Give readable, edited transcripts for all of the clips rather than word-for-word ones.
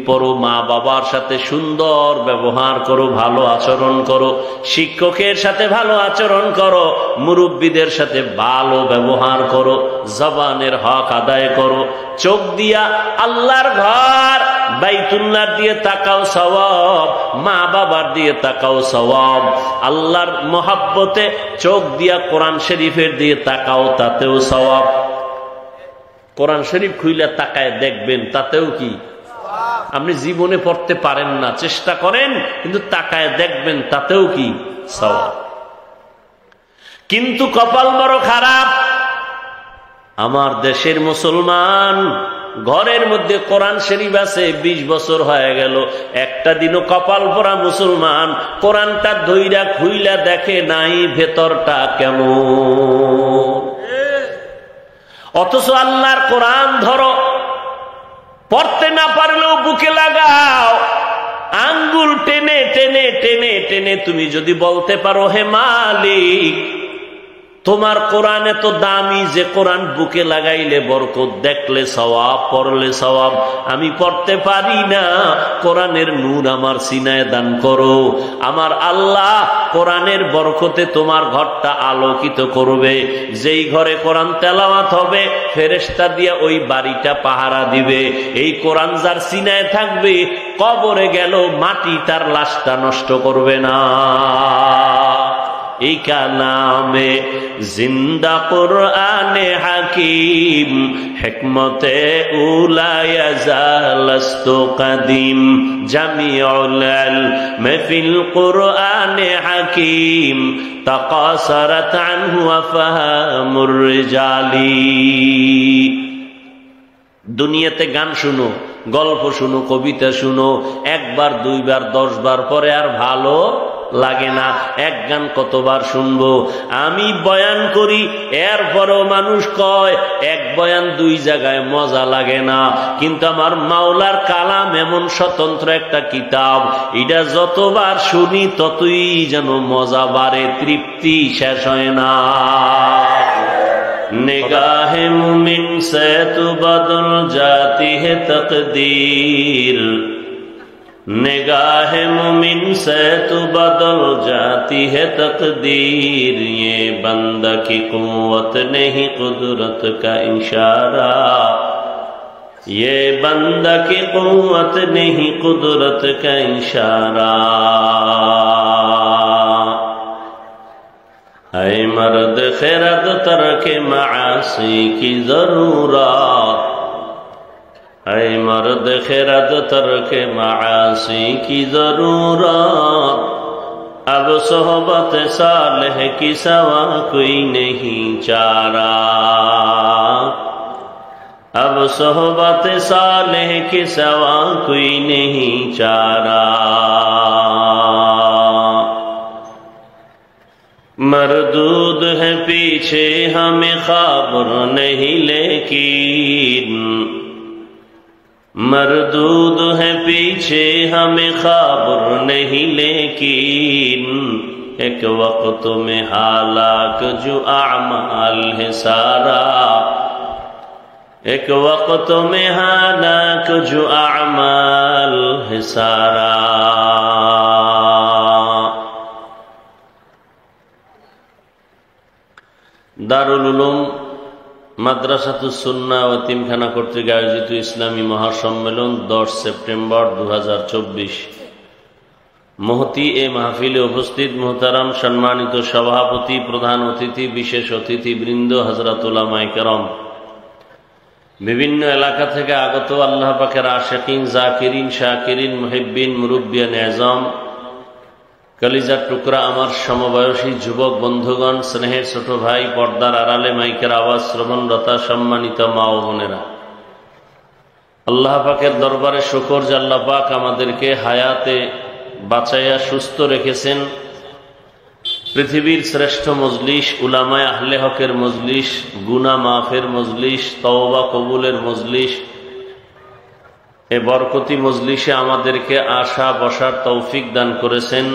পড়ো, মা বাবার সাথে সুন্দর ব্যবহার করো, ভালো আচরণ করো, শিক্ষকের সাথে ভালো আচরণ করো, মুরব্বীদের সাথে ভালো ব্যবহার করো, জবানের হক আদায় করো। চোখ দিয়া আল্লাহর ঘর বাইতুল্লাহ দিয়ে তাকাও সওয়াব, মা বাবার দিয়ে তাকাও সওয়াব। আল্লাহর মহাব্বতে চোখ দিয়া কোরআন শরীফের দিয়ে তাকাও, তাতেও সওয়াব। কোরআন শরীফ খুইলা তাকায় দেখবেন, তাতেও কি? আপনি জীবনে পড়তে পারেন না, চেষ্টা করেন, কিন্তু তাকায় দেখবেন, তাতেও কি? সওয়াব। কিন্তু কপাল বড় খারাপ, আমার দেশের মুসলমান ঘরের মধ্যে কোরআন শরীফ আছে, 20 বছর হয়ে গেল, একটা দিনও কপাল পরা মুসলমান কোরআনটা ধইরা খুইলা দেখে নাই ভেতরটা কেমন। অথচ আল্লাহর কোরআন ধরো, পড়তে না পারলেও বুকে লাগাও, আঙ্গুল টেনে টেনে টেনে টেনে তুমি যদি বলতে পারো, হে মালিক, তোমার কোরআন এত দামি যে কোরআন বুকে লাগাইলে বরকত, দেখলে সওয়াব, পড়লে সওয়াব, আমি পড়তে পারি না, কোরআনের নূর আমার সিনায় দান করো। আমার আল্লাহ কোরআনের বরকতে তোমার ঘরটা আলোকিত করবে। যেই ঘরে কোরআন তেলাওয়াত হবে, ফেরেশতা দিয়া ওই বাড়িটা পাহারা দিবে। এই কোরআন যার সিনায় থাকবে, কবরে গেল মাটি তার লাশটা নষ্ট করবে না। এই কালামে জিন্দা কুরআনে হাকিম, হিকমতে উলায়া জালাস্তু কাদিম, জামিউল ইলম ফিল কুরআনে হাকিম, তাকাসারাত আনহু আফহামুর রিজালি। দুনিয়াতে গান শুনো, গল্প শুনো, কবিতা শুনো, একবার, দুইবার, 10 বার পরে আর ভালো লাগে না। এক গান কতবার শুনবো? আমি বয়ান করি, এরপরেও মানুষ কয় এক বয়ান 2 জায়গায় মজা লাগে না। কিন্তু আমার মাওলার কালাম এমন স্বতন্ত্র একটা কিতাব, এটা যতবার শুনি ততই যেন মজা বাড়ে, তৃপ্তি শেষ হয় না। निगाहे मुमिन से तू बदल जाती है तकदीर, निगाहे मुमिन से तू बदल जाती है तकदीर, ये बंदा की कुव्वत नहीं कुदरत का इशारा, ये बंदा की कुव्वत नहीं कुदरत का इशारा। ऐ मर्द खैरत तरके मासी की जरूरत, ऐ मर्द खैरत तरके मासी की जरूरत, अब सोहबत सालेह की सवा कोई नहीं चारा, अब सोहबत सालेह की सवा कोई नहीं चारा। मरदूद है पीछे हमें खबर नहीं लेकिन, मरदूद है पीछे हमें खबर नहीं लेकिन, एक वक्त में हालाक जो आमाल है सारा, एक वक्त में हालाक जो आमाल है सारा। দারুল উলুম মাদ্রাসাতুস সুন্নাহ ও এতিমখানা কর্তৃক আয়োজিত ইসলামী মহাসম্মেলন 10 সেপ্টেম্বর 2024। মহতি এ মাহফিলে উপস্থিত মুহতারাম সম্মানিত সভাপতি, প্রধান অতিথি, বিশেষ অতিথিবৃন্দ, হযরত উলামায়ে কেরাম, বিভিন্ন এলাকা থেকে আগত আল্লাহ পাকের আশিকিন, জাকিরিন, শাকিরিন, মুহিব্বিন, মুরব্বিয়ান আযম, কলিজার টুকরা আমার সমবয়সী যুবক বন্ধুগণ, স্নেহের ছোট ভাই, পর্দার আড়ালে মাইকের আওয়াজ শ্রবণরতা সম্মানিত মা ও বোনেরা, আল্লাহ পাকের দরবারে শুকর যে আল্লাহ পাক আমাদেরকে হায়াতে বাঁচাইয়া সুস্থ রেখেছেন। পৃথিবীর শ্রেষ্ঠ মজলিস, উলামায়ে আহলে হকের মজলিস, গুনাহ মাফের মজলিস, তওবা কবুলের মজলিস, এ বরকতি মজলিসে আমাদেরকে আসা বসার তৌফিক দান করেছেন।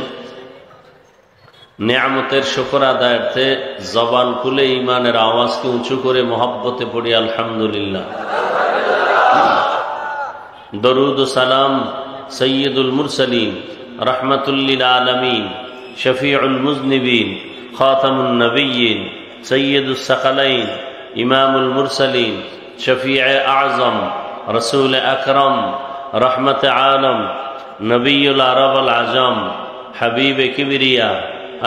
নেয়ামতের শুকর আদায়ার্থে জবান খুলে ইমানের আওয়াজকে উঁচু করে মহব্বতে পড়ি আলহামদুলিল্লাহ। দরুদ ও সালাম সৈয়দুল মুরসালিন, রহমাতুল লিল আলামিন, শফিউল মুজনিবিন, খাতামুন নবিয়্যিন, সৈয়দুস সাকালাইন, ইমামুল মুরসালিন, শফিয়ে আযম, রসুল আকরম, রহমত আলম, নবিউল আরব আল আজম, হাবিবে কিবরিয়া,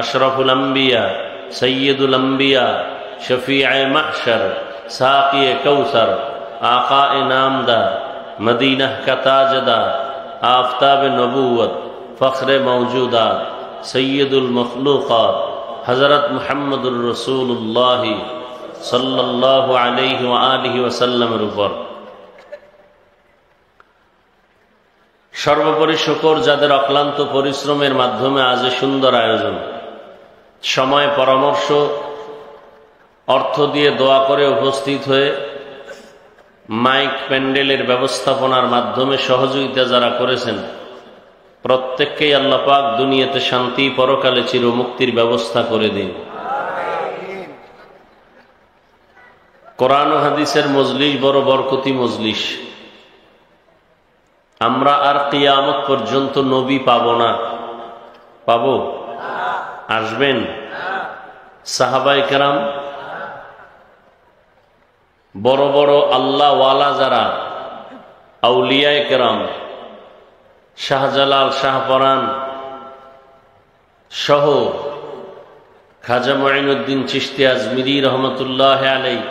আশরফুল আম্বিয়া, সৈয়দুল আম্বিয়া, শফিয়ে মাহশর, সাকিয়ে কৌসর, আকায়ে নামদার, মদীনা का ताजदार, आफताब नबूवत, फ़ख्र मौजूदात, सैयदुल मखलूक़ात, हज़रत मुहम्मदुर रसूलुल्लाह सल्लल्लाहु अलैहि व आलिहि वसल्लमेর উপর সর্বোপরি শুকর যাদের অক্লান্ত পরিশ্রমের মাধ্যমে আজ সুন্দর আয়োজন, সময়, পরামর্শ, অর্থ দিয়ে দোয়া করে উপস্থিত হয়ে মাইক প্যান্ডেলের ব্যবস্থাপনার মাধ্যমে সহযোগিতা যারা করেছেন, প্রত্যেককেই আল্লাহ পাক দুনিয়াতে শান্তি, পরকালে চিরমুক্তির ব্যবস্থা করে দিন। কোরআন ও হাদিসের মজলিস বড় বরকতি মজলিস। আমরা আর কিয়ামত পর্যন্ত নবী পাবো না। পাবো? আসবেন সাহাবায়ে কেরাম, বড় বড় আল্লাহ ওয়ালা যারা আউলিয়ায়ে কেরাম, শাহজালাল, শাহপরান সহ খাজা মুঈনুদ্দিন চিশতি আজমিরি রহমতুল্লাহ আলাইহি,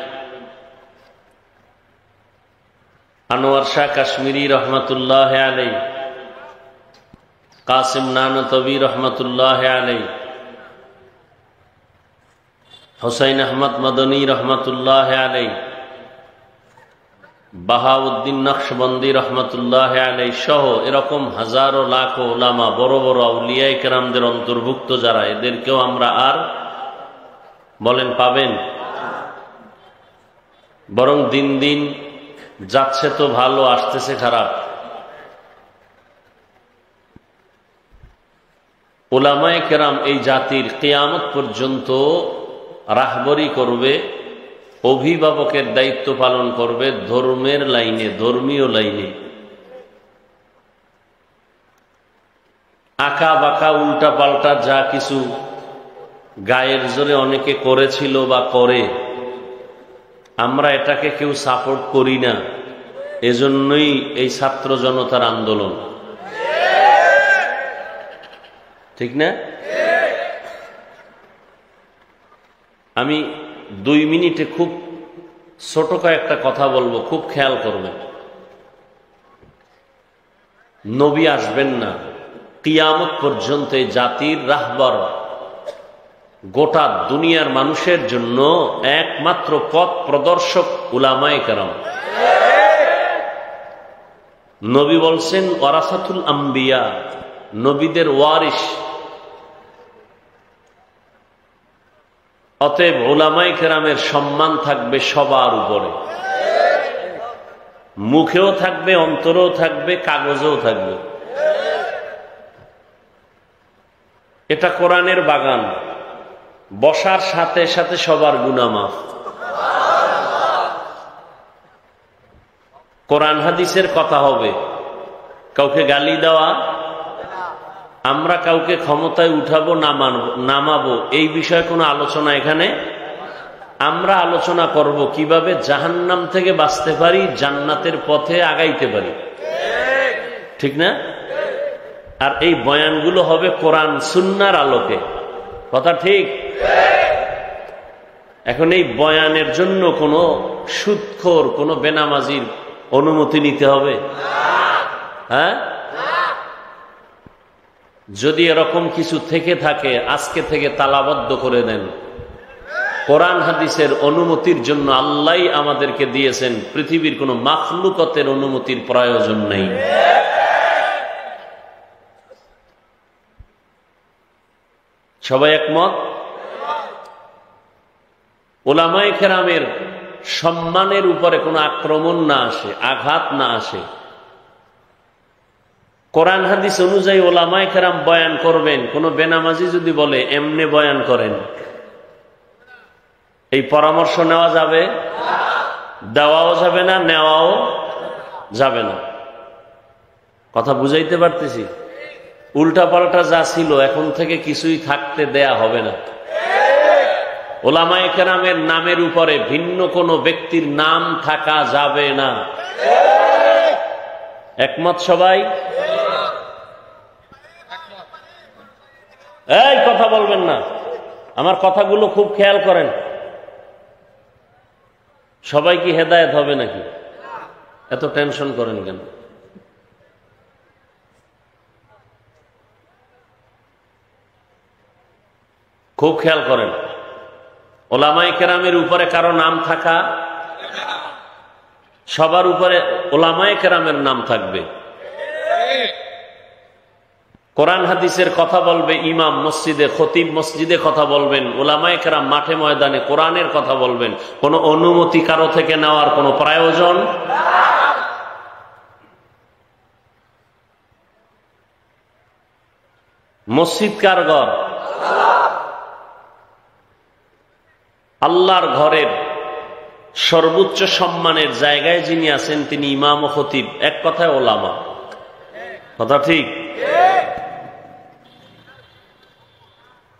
আনোয়ার শাহ কাশ্মীরি রহমতুল্লাহ আলাইহি, কাসিম নানতবী রহমতুল্লাহ আলাইহি, হুসাইন আহমদ মদনী রহমতুল্লাহ আলাইহি, বাহাউদ্দিন নকশবন্দি রহমতুল্লাহ আলাইহি সহ এরকম হাজারো লাখো উলামা, বড় বড় আউলিয়ায়ে কেরামদের অন্তর্ভুক্ত যারা, এদেরকেও আমরা আর বলেন পাবেন? বরং দিন দিন যাচ্ছে তো ভালো, আসতেছে খারাপ। উলামায়ে কেরাম এই জাতির কিয়ামত পর্যন্ত রাহবরি করবে, অভিভাবকের দায়িত্ব পালন করবে, ধর্মের লাইনে, ধর্মীয় লাইনে। আঁকা বাঁকা উল্টা পাল্টা যা কিছু গায়ের জোরে অনেকে করেছিল বা করে, আমরা এটাকে কেউ সাপোর্ট করি না। এজন্যই এই ছাত্র জনতার আন্দোলন, ঠিক না? আমি 2 মিনিটে খুব ছোট কয়েকটা কথা বলবো, খুব খেয়াল করবেন। নবী আসবেন না, কিয়ামত পর্যন্ত এই জাতির রাহবার, গোটা দুনিয়ার মানুষের জন্য একমাত্র পথ প্রদর্শক উলামায়ে কেরাম। নবী বলছেন ওয়ারাসাতুল আম্বিয়া, নবীদের ওয়ারিস। অতএব উলামায়ে কেরামের সম্মান থাকবে সবার উপরে, মুখেও থাকবে, অন্তরেও থাকবে, কাগজেও থাকবে। এটা কোরআনের বাগান, বসার সাথে সাথে সবার গুনাহ মাফ। কোরআন হাদিসের কথা হবে, কাউকে গালি দেওয়া, আমরা কাউকে ক্ষমতায় উঠাবো নামাবো, এই বিষয়ে কোনো আলোচনা এখানে। আমরা আলোচনা করব কিভাবে জাহান্নাম থেকে বাঁচতে পারি, জান্নাতের পথে আগাইতে পারি, ঠিক না? আর এই বয়ানগুলো হবে কোরআন সুন্নাহর আলোকে, কথা ঠিক? এখন এই বয়ানের জন্য কোনো সুদখোর, কোনো বেনামাজির অনুমতি নিতে হবে? হ্যাঁ, যদি এরকম কিছু থেকে থাকে আজকে থেকে তালাবদ্ধ করে দেন। কোরআন হাদিসের অনুমতির জন্য আল্লাহই আমাদেরকে দিয়েছেন, পৃথিবীর কোনো মাখলুকতের অনুমতির প্রয়োজন নেই। সবাই একমত? উলামায়ে কেরামের সম্মানের উপরে কোনো আক্রমণ না আসে, আঘাত না আসে। কোরআন হাদিস অনুযায়ী উলামায়ে কেরাম বয়ান করবেন। কোন বেনামাজি যদি বলে এমনে বয়ান করেন, এই পরামর্শ নেওয়া যাবে? দেওয়াও যাবে না, নেওয়াও যাবে না। কথা বুঝাইতে পারতেছি? উল্টা পাল্টা যা ছিল এখন থেকে কিছুই থাকতে দেয়া হবে না। ওলামায়ে কেরামের নামের উপরে ভিন্ন কোনো ব্যক্তির নাম থাকা যাবে না। একমত সবাই? এই কথা বলবেন না, আমার কথাগুলো খুব খেয়াল করেন। সবাই কি হেদায়েত হবে নাকি? এত টেনশন করেন কেন? খুব খেয়াল করেন। ওলামায়ে কেরামের উপরে কারো নাম থাকা, সবার উপরে ওলামায়ে কেরামের নাম থাকবে। কোরআন হাদিসের কথা বলবে ইমাম মসজিদে, খতিব মসজিদে কথা বলবেন, ওলামায়ে কেরাম মাঠে ময়দানে কোরআনের কথা বলবেন। কোনো অনুমতি কারো থেকে নেওয়ার কোনো প্রয়োজন। মসজিদ কার ঘর? আল্লাহর ঘরের সর্বোচ্চ সম্মানের জায়গায় যিনি আছেন তিনি ইমাম ও খতিব, এক কথায় ওলামা। কথা ঠিক?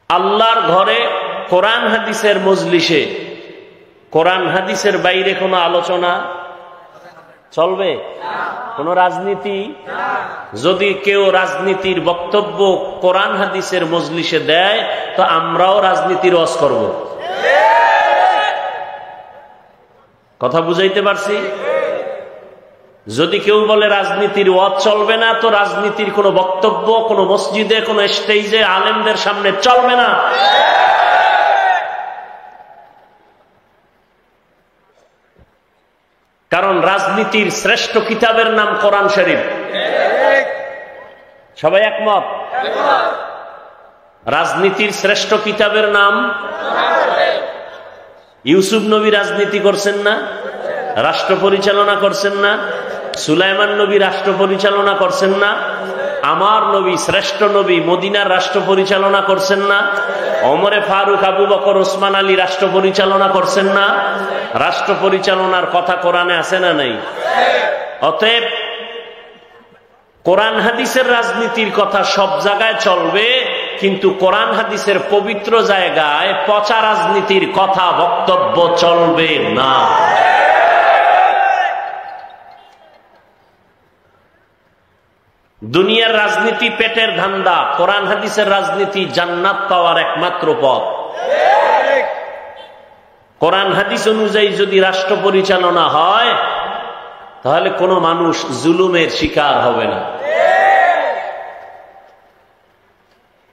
আল্লাহর ঘরে কোরআন হাদিসের মজলিসে কোরআন হাদিসের বাইরে কোনো আলোচনা চলবে? কোন রাজনীতি? যদি কেউ রাজনীতির বক্তব্য কোরআন হাদিসের মজলিসে দেয় তো আমরাও রাজনীতির ওয়াজ করব। কথা বুঝাইতে পারছি? যদি কেউ বলে রাজনীতির ওয়াজ চলবে না তো রাজনীতির কোনো বক্তব্য কোনো মসজিদে কোনো স্টেজে আলেমদের সামনে চলবে না। কারণ রাজনীতির শ্রেষ্ঠ কিতাবের নাম কোরআন শরীফ। সবাই একমত? রাজনীতির শ্রেষ্ঠ কিতাবের নাম ইউসুফ নবী রাজনীতি করছেন না? রাষ্ট্র পরিচালনা করছেন না? সুলাইমান নবী রাষ্ট্র পরিচালনা করছেন না? আমার নবী শ্রেষ্ঠ নবী মদিনার রাষ্ট্র পরিচালনা করছেন না? ওমরে ফারুক, আবু বকর, ওসমান আলী রাষ্ট্র পরিচালনা করছেন না? রাষ্ট্র পরিচালনার কথা কোরআনে আছে না নাই? অতএব কোরআন হাদিসের রাজনীতির কথা সব জায়গায় চলবে, কিন্তু কোরআন হাদিসের পবিত্র জায়গায় পচা রাজনীতির কথা বক্তব্য চলবে না। দুনিয়ার রাজনীতি পেটের ধান্দা, কোরআন হাদিসের রাজনীতি জান্নাত পাওয়ার একমাত্র পথ। কোরআন হাদিস অনুযায়ী যদি রাষ্ট্র পরিচালনা হয় তাহলে কোনো মানুষ জুলুমের শিকার হবে না।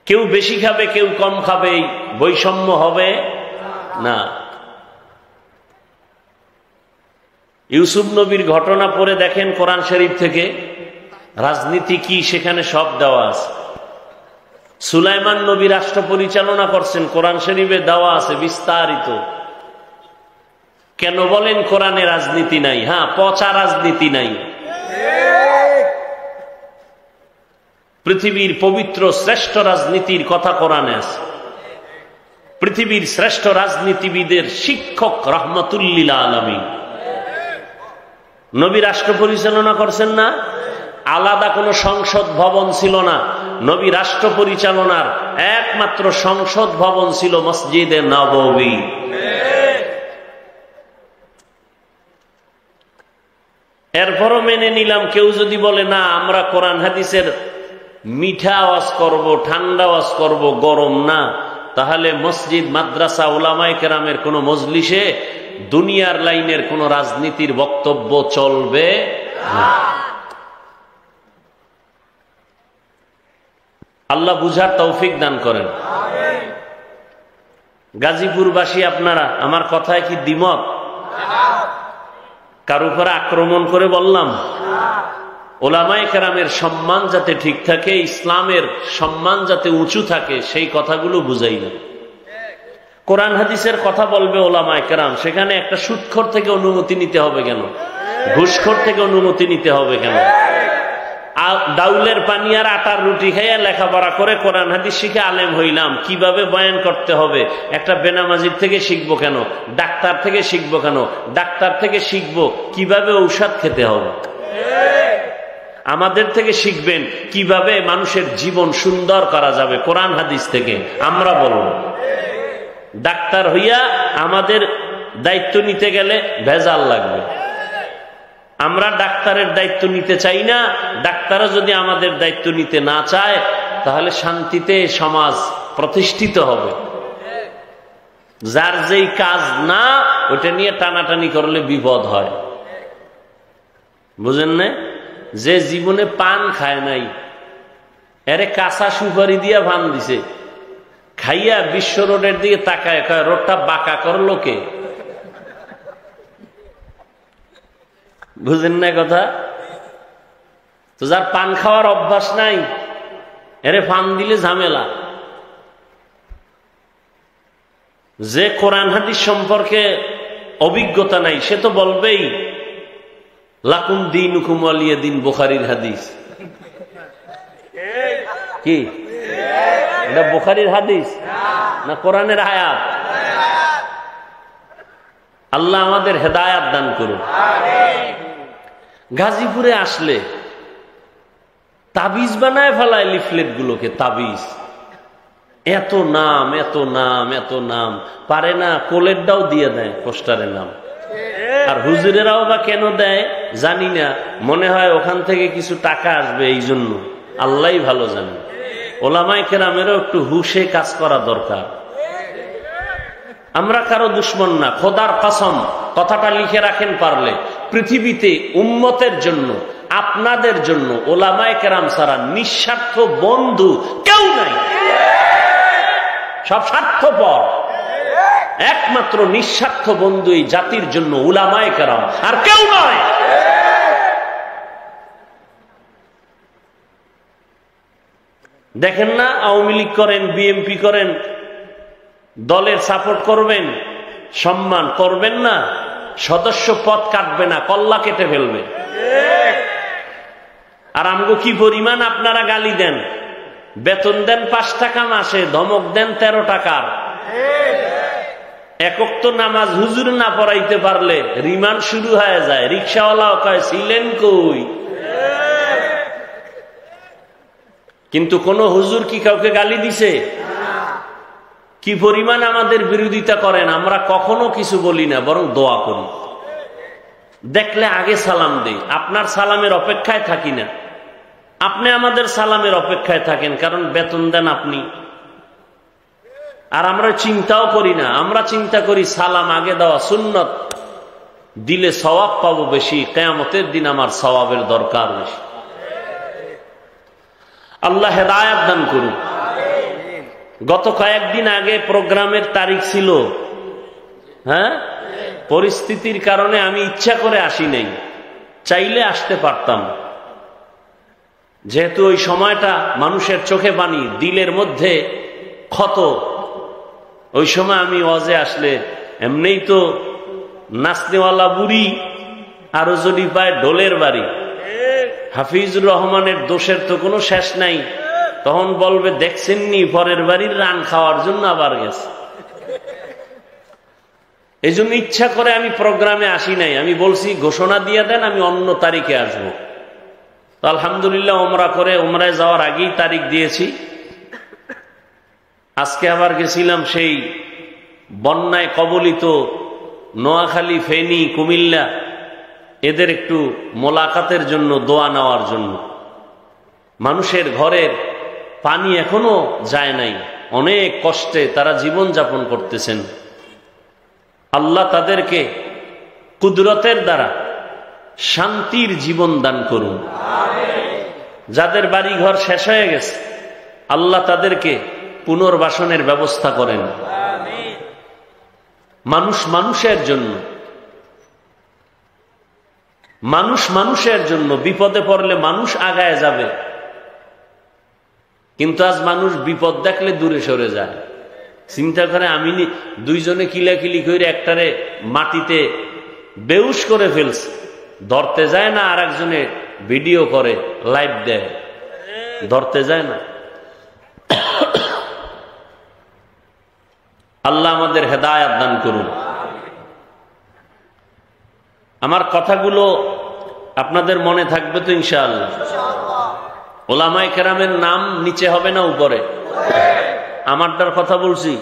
কেউ বেশি খাবে কেউ কম খাবে, বৈষম্য হবে না। ইউসুফ নবীর ঘটনা পড়ে দেখেন কোরআন শরীফ থেকে, রাজনীতি কি সেখানে সব দেওয়া আছে। সুলাইমান নবী রাষ্ট্র পরিচালনা করছেন, কোরআন শরীফে দেওয়া আছে বিস্তারিত। কেন বলেন কোরআনে রাজনীতি নাই? হ্যাঁ, পচা রাজনীতি নাই। পৃথিবীর পবিত্র শ্রেষ্ঠ রাজনীতির কথা কোরআনে আছে। পৃথিবীর শ্রেষ্ঠ রাজনীতিবিদের শিক্ষক রহমাতুল্লিল আলামিন নবী রাষ্ট্র পরিচালনা করছেন না? আলাদা কোনো সংসদ ভবন ছিল না। নবী রাষ্ট্র পরিচালনার একমাত্র সংসদ ভবন ছিল মসজিদে নববী। এরপরও মেনে নিলাম কেউ যদি বলে না আমরা কোরআন হাদিসের মিঠা আওয়াজ করব, ঠান্ডা আওয়াজ করব, গরম না, তাহলে মসজিদ, মাদ্রাসা, উলামায়ে কেরামের কোন মজলিসে দুনিয়ার লাইনের কোন রাজনীতির বক্তব্য চলবে না। আল্লাহ বুঝার তৌফিক দান করেন। গাজীপুরবাসী আপনারা আমার কথায় কি দ্বিমত? কার উপরে আক্রমণ করে বললাম? ওলামায়ে কেরামের সম্মান যাতে ঠিক থাকে, ইসলামের সম্মান যাতে উঁচু থাকে, সেই কথাগুলো বুঝাই না। কোরআন হাদিসের কথা বলবে ওলামায়ে কেরাম, সেখানে একটা সুদখোর থেকে অনুমতি নিতে হবে কেন? ঘুষখোর থেকে অনুমতি নিতে হবে কেন? ডাউলের পানি আর আটার রুটি খাইয়া লেখাপড়া করে কোরআন হাদিস শিখে আলেম হইলাম, কিভাবে বয়ান করতে হবে একটা বেনামাজির থেকে শিখবো কেন? ডাক্তার থেকে শিখবো কেন? ডাক্তার থেকে শিখবো কিভাবে ঔষধ খেতে হবে। আমাদের থেকে শিখবেন কিভাবে মানুষের জীবন সুন্দর করা যাবে কোরআন হাদিস থেকে। আমরা বলব ডাক্তার হইয়া আমাদের দায়িত্ব নিতে গেলে ভেজাল লাগবে। আমরা ডাক্তারের দায়িত্ব নিতে চাই না। ডাক্তাররা যদি আমাদের দায়িত্ব নিতে না চায় তাহলে শান্তিতে সমাজ প্রতিষ্ঠিত হবে। যার যেই কাজ না ওটা নিয়ে টানাটানি করলে বিপদ হয়। বুঝেন না? যে জীবনে পান খায় নাই এরে কাঁচা সুপারি দিয়া ভান দিছে, খাইয়া বিশ্ব রোডের দিকে তাকায় কয় রোডটা বাঁকা করলো কে? বুঝেন না কথা? তো যার পান খাওয়ার অভ্যাস নাই এরে ফান দিলে ঝামেলা। যে কোরআন হাদিস সম্পর্কে অভিজ্ঞতা নাই সে তো বলবেই লাকুম দীনুকুম ওয়ালিয়া দীন, বুখারীর হাদিস। কি এটা বুখারীর হাদিস না কোরআনের আয়াত? আল্লাহ আমাদের হেদায়াত দান করুন। গাজীপুরে আসলে তাবিজ বানায় ফেলায় লিফলেট গুলোকে, তাবিজ। এত নাম এত নাম এত নাম, পারে না কোলেরটাও দিয়ে দেয় পোস্টারের নাম। আর হুজুরেরাও বা কেন দেয় জানি না, মনে হয় ওখান থেকে কিছু টাকা আসবে এই জন্য, আল্লাহই ভালো জানে। ওলামায়ে কেরামেরও একটু হুশে কাজ করা দরকার। আমরা কারো দুশ্মন না, খোদার কসম কথাটা লিখে রাখেন পারলে, পৃথিবীতে উম্মতের জন্য আপনাদের জন্য ওলামায়ে কেরাম ছাড়া নিঃস্বার্থ বন্ধু কেউ নাই। সব স্বার্থপর। একমাত্র নিঃস্বার্থ বন্ধু এই জাতির জন্য উলামায়ে কেরাম, আর কেউ নয়। দেখেন না, আওয়ামী লীগ করেন, বিএনপি করেন, দলের সাপোর্ট করবেন, সম্মান করবেন না, সদস্য পদ কাটবে না, কল্লা কেটে ফেলবে। আর আমগো কি পরিমাণ আপনারা গালি দেন, বেতন দেন 5 টাকা মাসে, ধমক দেন 13 টাকার। একক তো নামাজ হুজুর না পড়াইতে পারলে রিমান্ড শুরু হয়ে যায়। রিক্সাওয়ালাও কয় ছিলেন কই? কিন্তু কোন হুজুর কি কাউকে গালি দিছে? কি পরিমাণ আমাদের বিরোধিতা করেন, আমরা কখনো কিছু বলি না, বরং দোয়া করি। দেখলে আগে সালাম দেই, আপনার সালামের অপেক্ষায় থাকি না। আপনি আমাদের সালামের অপেক্ষায় থাকেন, কারণ বেতন দেন আপনি। আর আমরা চিন্তাও করি না, আমরা চিন্তা করি সালাম আগে দেওয়া সুন্নত, দিলে সওয়াব পাবো বেশি, কিয়ামতের দিন আমার সওয়াবের দরকার বেশি। আল্লাহ হেদায়েত দান করুন। গত কয়েকদিন আগে প্রোগ্রামের তারিখ ছিল, হ্যাঁ, পরিস্থিতির কারণে আমি ইচ্ছা করে আসি নাই, চাইলে আসতে পারতাম। যেহেতু ওই সময়টা মানুষের চোখে পানি, দিলের মধ্যে ক্ষত, ওই সময় আমি ওয়াজে আসলে এমনিই তো নাচনেওয়ালা বুড়ি, আরো যদি পায় ঢোলের বাড়ি। হাফিজুর রহমানের দোষের তো কোনো শেষ নাই, তখন বলবে দেখছেননি পরের বাড়ির রান খাওয়ার জন্য আবার গেছে। এই জন্য ইচ্ছা করে আমি প্রোগ্রামে আসি নাই। আমি বলছি ঘোষণা দিয়ে দেন, আমি অন্য তারিখে আসবো। তো আলহামদুলিল্লাহ ওমরা করে, ওমরায় যাওয়ার আগেই তারিখ দিয়েছি। আজকে আবার গেছিলাম সেই বন্যায় কবলিত নোয়াখালী, ফেনী, কুমিল্লা, এদের একটু মোলাকাতের জন্য, দোয়া নেওয়ার জন্য। মানুষের ঘরের পানি এখনো যায় নাই, অনেক কষ্টে তারা জীবন যাপন করতেছেন। আল্লাহ তাদেরকে কুদরতের দ্বারা শান্তির জীবন দান করুন। যাদের বাড়ি ঘর শেষ হয়ে গেছে আল্লাহ তাদেরকে পুনর্বাসনের ব্যবস্থা করেন। মানুষ মানুষের জন্য, মানুষ মানুষের জন্য, বিপদে পড়লে মানুষ আগায় যাবে। কিন্তু আজ মানুষ বিপদ দেখলে দূরে সরে যায়। চিন্তা করে আমি দুইজনে কিলাকিলি করে একটারে মাটিতে বেউস করে ফেলছে, ধরতে যায় না, আর একজনে ভিডিও করে লাইভ দেয়, ধরতে যায় না। আল্লাহ আমাদের হেদায়েত দান করুন। আমার কথাগুলো আপনাদের মনে থাকবে তো ইনশাআল্লাহ? ওলামায়ে কেরামের নাম নিচে হবে না উপরে? আমারটার কথা বলছি?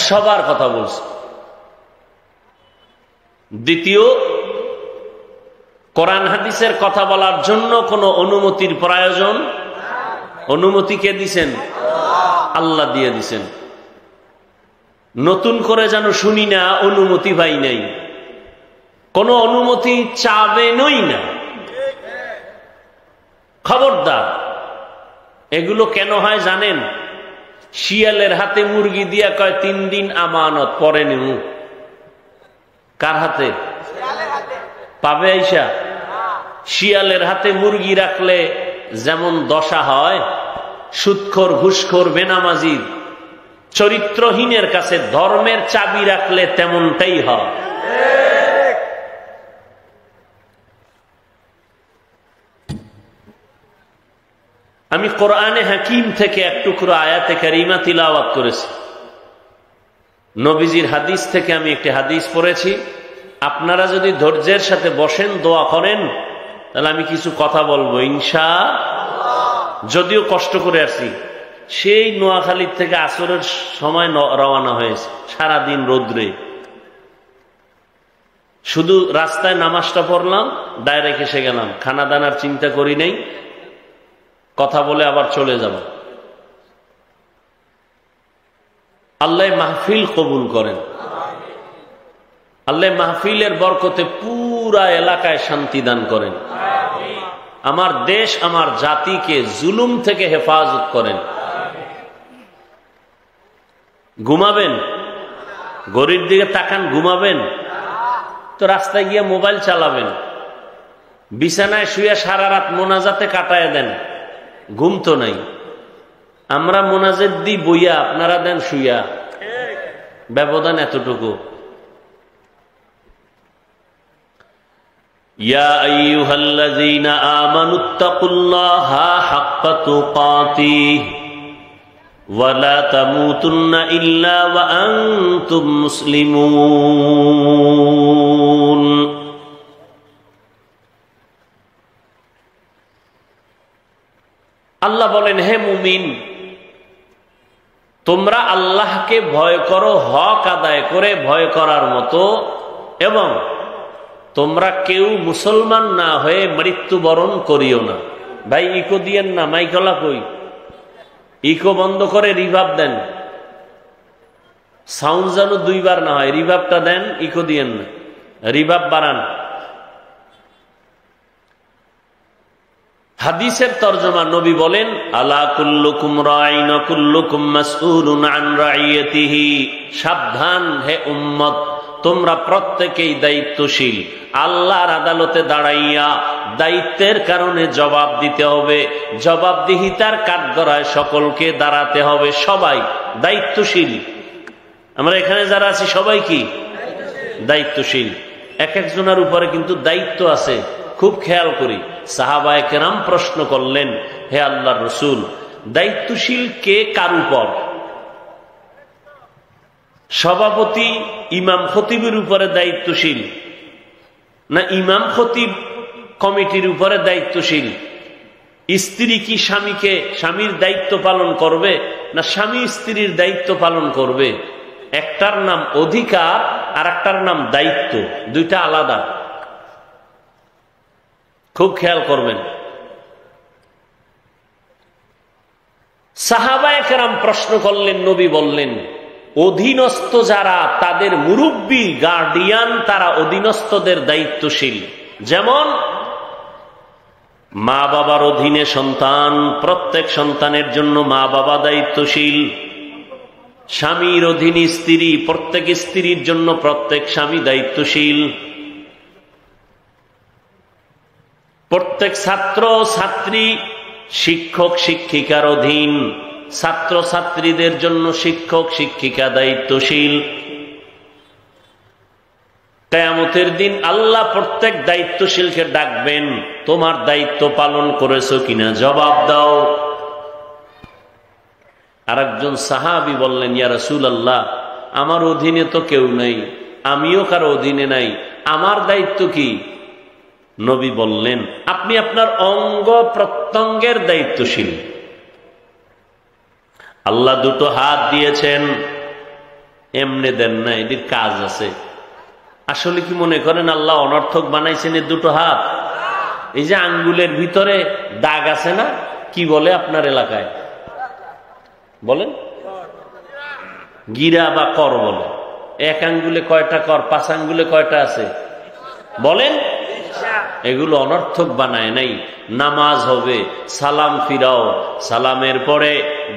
সবার কথা বলছি। দ্বিতীয়, কোরআন হাদিসের কথা বলার জন্য কোনো অনুমতির প্রয়োজন? অনুমতি কে দিছেন? আল্লাহ দিয়ে দিছেন। নতুন করে যেন শুনি না অনুমতি পাই নাই, কোনো অনুমতি চাবেনই না। খবরদার। এগুলো কেন হয় জানেন? শিয়ালের হাতে মুরগি দিয়া কয় 3 দিন আমানত, পরে নেব। কার হাতে? পাবে আইসা? শিয়ালের হাতে মুরগি রাখলে যেমন দশা হয়, সুদখোর, ঘুষখোর, বেনামাজির, চরিত্রহীনের কাছে ধর্মের চাবি রাখলে তেমনটাই হয়। আমি কোরআনে হাকিম থেকে এক টুকরো আয়াতে কারিমা তিলাওয়াত করেছি। নবীজির হাদিস থেকে আমি একটি হাদিস পড়েছি। আপনারা যদি ধৈর্যের সাথে বসেন, দোয়া করেন, তাহলে আমি কিছু কথা বলবো ইনশাআল্লাহ। যদিও কষ্ট করে আসছি, সেই নোয়াখালীর থেকে আসরের সময় রওনা হয়েছে, সারাদিন রোদ্রে। শুধু রাস্তায় নামাজটা পড়লাম, ডাইরেক্ট এসে গেলাম, খানা দানার চিন্তা করি নাই, কথা বলে আবার চলে যাব। আল্লাহ মাহফিল কবুল করেন। আল্লাহ মাহফিলের বরকতে পুরা এলাকায় শান্তি দান করেন। আমার দেশ, আমার জাতিকে জুলুম থেকে হেফাজত করেন। ঘুমাবেন? ঘড়ির দিকে তাকান, ঘুমাবেন তো রাস্তায় গিয়ে মোবাইল চালাবেন, বিছানায় শুয়ে সারা রাত মোনাজাতে কাটায় দেন, ঘুম তো নাই। আমরা মোনাজাত দিই বইয়া, আপনারা দেন শুইয়া, ব্যবধান এতটুকু। ইয়া আইয়ুহাল্লাযীনা আমানুত্তাকুল্লাহা হাক্কা তুকাতিহি ওয়া লা তামুতুন্না ইল্লা ওয়া আনতুম মুসলিমুন। আল্লাহ বলেন, হে মুমিন, তোমরা আল্লাহকে ভয় করো হক আদায় করে ভয় করার মতো, এবং তোমরা কেউ মুসলমান না হয়ে মৃত্যুবরণ করিও না। ভাই ইকো দিয়েন না, মাইকলা কই, ইকো বন্ধ করে রিভাব দেন, সাউন্ড যেন 2 বার না হয়, রিভাবটা দেন, ইকো দিয়েন না, রিভাব বাড়ান। হাদিসের তরজমা নবী বলেন, আলা কুল্লুকুম রাইন ওয়া কুল্লুকুম মাসউলুন আন রাইয়াতিহি। সাবধান হে উম্মত, তোমরা প্রত্যেকেই দায়িত্বশীল। আল্লাহর আদালতে দাঁড়াইয়া দায়িত্বের কারণে জবাব দিতে হবে। জবাবদিহিতার কাঠগড়ায় সকলকে দাঁড়াতে হবে। সবাই দায়িত্বশীল। আমরা এখানে যারা আছি সবাই কি দায়িত্বশীল? এক একজনের উপরে কিন্তু দায়িত্ব আছে, খুব খেয়াল করি। সাহাবায়ে কেরাম প্রশ্ন করলেন, হে আল্লাহর রাসূল, দায়িত্বশীল কে কার উপর? সভাপতি ইমাম খতিবের উপরে দায়িত্বশীল, না ইমাম খতিব কমিটির উপরে দায়িত্বশীল? স্ত্রী কি স্বামীর দায়িত্ব পালন করবে, না স্বামী স্ত্রীর দায়িত্ব পালন করবে? একটার নাম অধিকার আর একটার নাম দায়িত্ব, দুইটা আলাদা। খুব খেয়াল করবেন। সাহাবায়ে কেরাম প্রশ্ন করলেন, নবী বললেন, অধীনস্থ যারা, তাদের মুরব্বী, গার্ডিয়ান, তারা অধীনস্থদের দায়িত্বশীল। যেমন মা বাবার অধীনে সন্তান, প্রত্যেক সন্তানের জন্য মা বাবা দায়িত্বশীল। স্বামীর অধীনে স্ত্রী, প্রত্যেক স্ত্রীর জন্য প্রত্যেক স্বামী দায়িত্বশীল। প্রত্যেক ছাত্র ছাত্রী শিক্ষক শিক্ষিকার অধীন, ছাত্র ছাত্রীদের জন্য শিক্ষক শিক্ষিকা দায়িত্বশীল। কিয়ামতের দিন আল্লাহ প্রত্যেক দায়িত্বশীলকে ডাকবেন, তোমার দায়িত্ব পালন করেছো কিনা জবাব দাও। আরেকজন সাহাবী বললেন, ইয়া রাসূলুল্লাহ, আমার অধীনে তো কেউ নাই, আমিও কারো অধীনে নাই, আমার দায়িত্ব কি? নবী বললেন, আপনি আপনার অঙ্গ প্রত্যঙ্গের দায়িত্বশীল। আল্লাহ দুটো হাত দিয়েছেন, এমনি দেন না, এটির কাজ আছে। আসলে কি মনে করেন আল্লাহ অনর্থক বানাইছেন এই দুটো হাত? এই যে আঙ্গুলের ভিতরে দাগ আছে না, কি বলে আপনার এলাকায়? বলেন, গিরা বা কর বলে। এক আঙ্গুলে কয়টা কর, 5 আঙ্গুলে কয়টা আছে বলেন? এগুলো অনর্থক বানায় নাই। নামাজ হবে, সালাম ফিরাও, সালামের পরে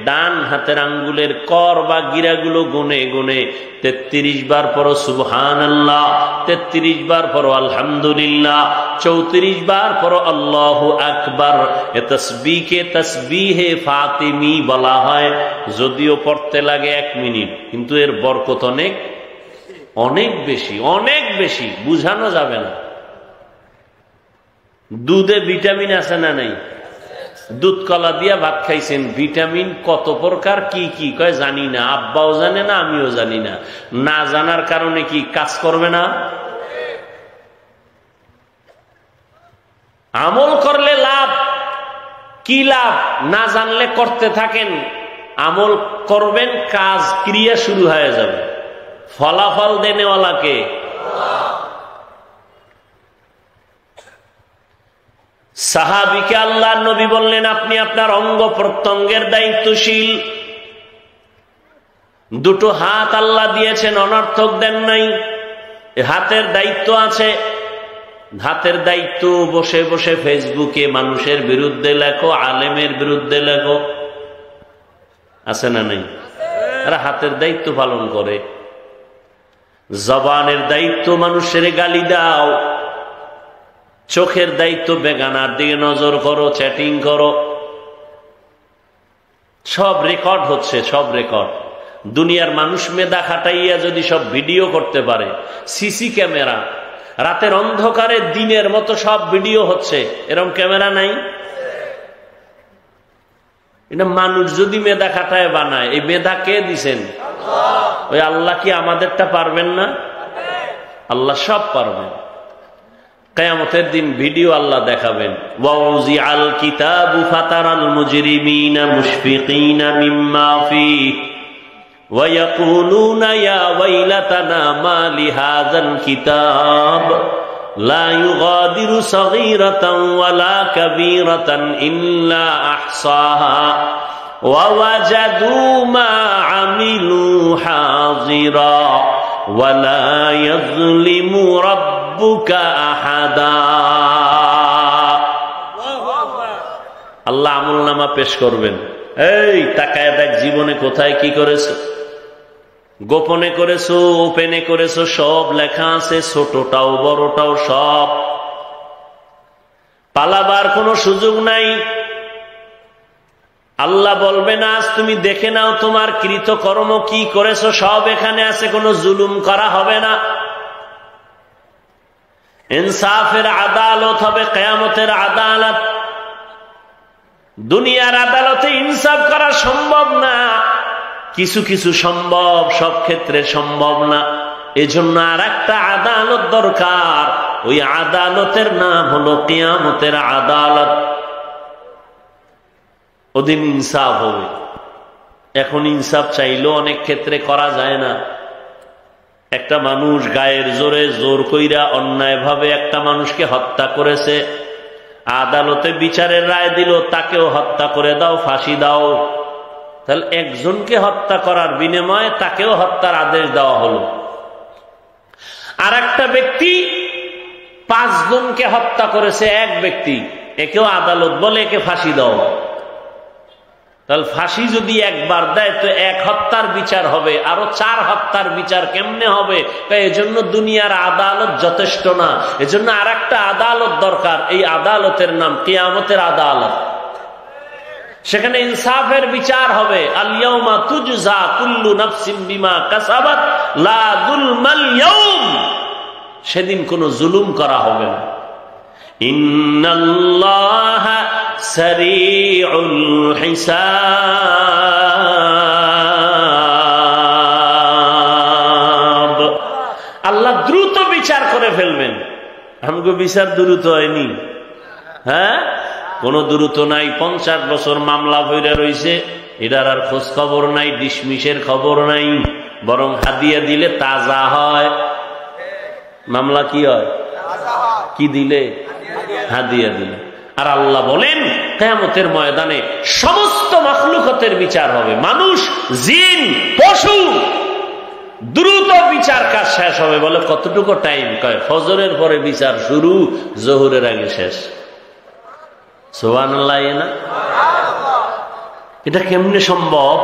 ডান হাতের আঙ্গুলের কর বা গিরাগুলো গুনে গুনে 33 বার পড়ো সুবহানাল্লাহ, 33 বার পড়ো আলহামদুলিল্লাহ, 34 বার পড়ো আল্লাহু আকবার। এ তাসবিহকে তাসবিহে ফাতিমি বলা হয়। যদিও পড়তে লাগে 1 মিনিট, কিন্তু এর বরকত অনেক অনেক বেশি, অনেক বেশি, বুঝানো যাবে না। দুধে ভিটামিন আছে না নাই? দুধ কলা দিয়া ভাত খাইছেন, ভিটামিন কত প্রকার কি কি কয় জানি না, আব্বাও জানে না, আমিও জানি না। না জানার কারণে কি কাজ করবে না? আমল করলে লাভ কি? লাভ না জানলে করতে থাকেন, আমল করবেন, কাজ ক্রিয়া শুরু হয়ে যাবে। ফলাফল দেনেওয়ালাকে সাহাবীকে আল্লাহর নবী বললেন, আপনি আপনার অঙ্গ প্রত্যঙ্গের দায়িত্বশীল। দুটো হাত আল্লাহ দিয়েছেন, অনর্থক দেন নাই। হাতের দায়িত্ব আছে। হাতের দায়িত্ব বসে বসে ফেসবুকে মানুষের বিরুদ্ধে লেখো, আলেমের বিরুদ্ধে লেখো, আছে না নাই? এরা হাতের দায়িত্ব পালন করে। জবানের দায়িত্ব মানুষের গালি দাও। চোখের দায়িত্ব বেগানার দিকে নজর করো, চ্যাটিং করো। সব রেকর্ড হচ্ছে, সব রেকর্ড। দুনিয়ার মানুষ মেধা খাটাইয়া যদি সব ভিডিও করতে পারে, সিসি ক্যামেরা, রাতের অন্ধকারে দিনের মতো সব ভিডিও হচ্ছে, এরকম ক্যামেরা নাই? এটা মানুষ যদি মেধা খাটায় বানায়, এই মেধা কে দিছেন? ওই আল্লাহ কি আমাদেরটা পারবেন না? আল্লাহ সব পারবেন। কিয়ামতের দিন ভিডিও আল্লাহ দেখাবেন। ওয়াউজিআল কিতাবু ফাতারাল মুজরিমিনা মুশফিকিনা মিম্মা ফীহি ওয়া ইয়াকুলুনা ইয়া ওয়াইলাতানা মা লিহাযাল কিতাব লা ইউগাদিরু সগীরাতান ওয়ালা কাবীরাতান ইল্লা আহসাহা ওয়া ওয়াজাদু মা আমিলু হাযিরা ওয়া লা ইয়াযলিমু রাব্বুকা আহাদা। আল্লাহ আমলনামা পেশ করবেন। এই তাকায় দেখ, জীবনে কোথায় কি করেছো, গোপনে করেছো, ওপেনে করেছো, সব লেখা আছে, ছোটটাও বড়টাও সব। পালাবার কোনো সুযোগ নাই। আল্লাহ বলবেন, আজ তুমি দেখে নাও তোমার কৃতকর্ম কি করেছো, সব এখানে আছে, কোনো জুলুম করা হবে না। ইনসাফের আদালত হবে, কিয়ামতের আদালত। দুনিয়ার আদালতে ইনসাফ করা সম্ভব না, কিছু কিছু সম্ভব, সব ক্ষেত্রে সম্ভব না। এজন্য আর একটা আদালত দরকার। ওই আদালতের নাম হলো কিয়ামতের আদালত। ওদিন ইনসাফ হবে। এখন ইনসাফ চাইলেও অনেক ক্ষেত্রে করা যায় না। একটা মানুষ গায়ের জোরে জোর কইরা অন্যায়ভাবে একটা মানুষকে হত্যা করেছে, আদালতে বিচারের রায় দিল তাকেও হত্যা করে দাও, ফাঁসি দাও। তাহলে একজনকে হত্যা করার বিনিময়ে তাকেও হত্যার আদেশ দেওয়া হলো। আর একটা ব্যক্তি 5 জনকে হত্যা করেছে, এক ব্যক্তি, একেও আদালত বলে একে ফাঁসি দাও। তাহলে ফাঁসি যদি একবার দেয় তো 1 হত্যার বিচার হবে, আরো 4 হত্যার বিচার কেমনে হবে? এজন্য দুনিয়ার আদালত যথেষ্ট না, এজন্য আর একটা আদালত দরকার। এই আদালতের নাম কিয়ামতের আদালত। সেখানে ইনসাফের বিচার হবে। আল ইয়াউমা তুজজা কুল্লু নাফসিন বিমা কাসাবাত লা যুলমাল ইয়াউম। সেদিন কোনো জুলুম করা হবে না। ইন্নাল্লাহা সারিউল হিসাব। আল্লাহ দ্রুত বিচার করে ফেলবেন। আমাকে বিচার দ্রুত হয়নি। হ্যাঁ, কোন দ্রুত নাই। 50 বছর মামলা বইরা রয়েছে, এটার আর খোঁজ খবর নাই, ডিসমিসের খবর নাই। বরং হাদিয়া দিলে তাজা হয়। মামলা কি হয়? কি দিলে? হাদিয়া দিলে। আর আল্লাহ বলেন কিয়ামতের ময়দানে সমস্ত মাখলুকাতের বিচার হবে, মানুষ, জিন, পশু। দ্রুত বিচার কাজ শেষ হবে। বলে কতটুকু টাইম? কয় ফজরের পরে বিচার শুরু, জোহরের আগে শেষ। সুবহানাল্লাহ। না, এটা কেমনে সম্ভব?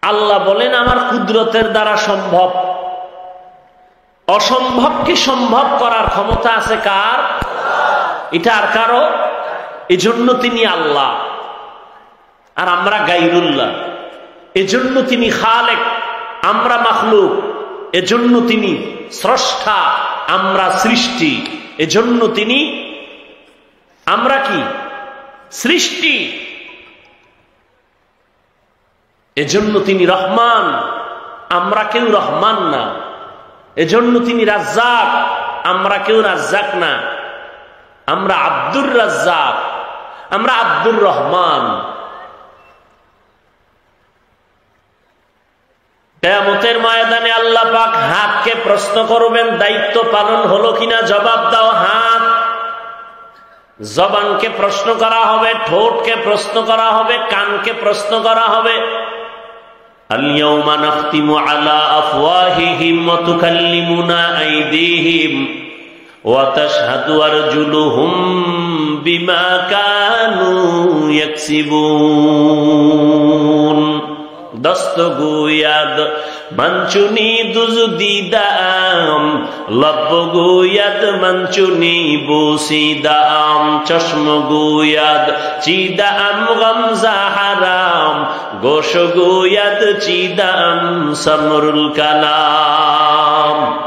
আল্লাহ বলেন আমার কুদরতের দ্বারা সম্ভব। অসম্ভবকে সম্ভব করার ক্ষমতা আছে কার? এটা আর কারো? এজন্য তিনি আল্লাহ আর আমরা গায়রুল্লাহ। এজন্য তিনি খালেক, আমরা মাখলুক। এজন্য তিনি স্রষ্টা, আমরা সৃষ্টি। এজন্য তিনি, আমরা কি? সৃষ্টি। এজন্য তিনি রহমান, আমরা কেউ রহমান না। এজন্য তিনি রাজ্জাক, আমরা কেউ রাজ্জাক না। আমরা আব্দুর রাজ্জাক, আমরা আব্দুর রহমান। কিয়ামতের ময়দানে আল্লাহ পাক হাতকে প্রশ্ন করবেন, দায়িত্ব পালন হলো কিনা জবাব দাও। হাত, জবানকে প্রশ্ন করা হবে, ঠোঁটকে প্রশ্ন করা হবে, কানকে প্রশ্ন করা হবে। আল-ইয়াওমা নাখতিমু আলা আফওয়াহিহিম ওয়া তুকাল্লিমুনা আইদিহিম ওয়া তাশহাদু আরজুলুহুম বিমা কানু ইয়াকসিবুন। দস্তগোয়াদ মঞ্চুনি দুজদিদাম, লব্বগোয়াদ মঞ্চুনি বুসিদাম, চশমগোয়াদ চিদাম গামজা হারাম, গোশগোয়াদ চিদাম সমরুল কালাম।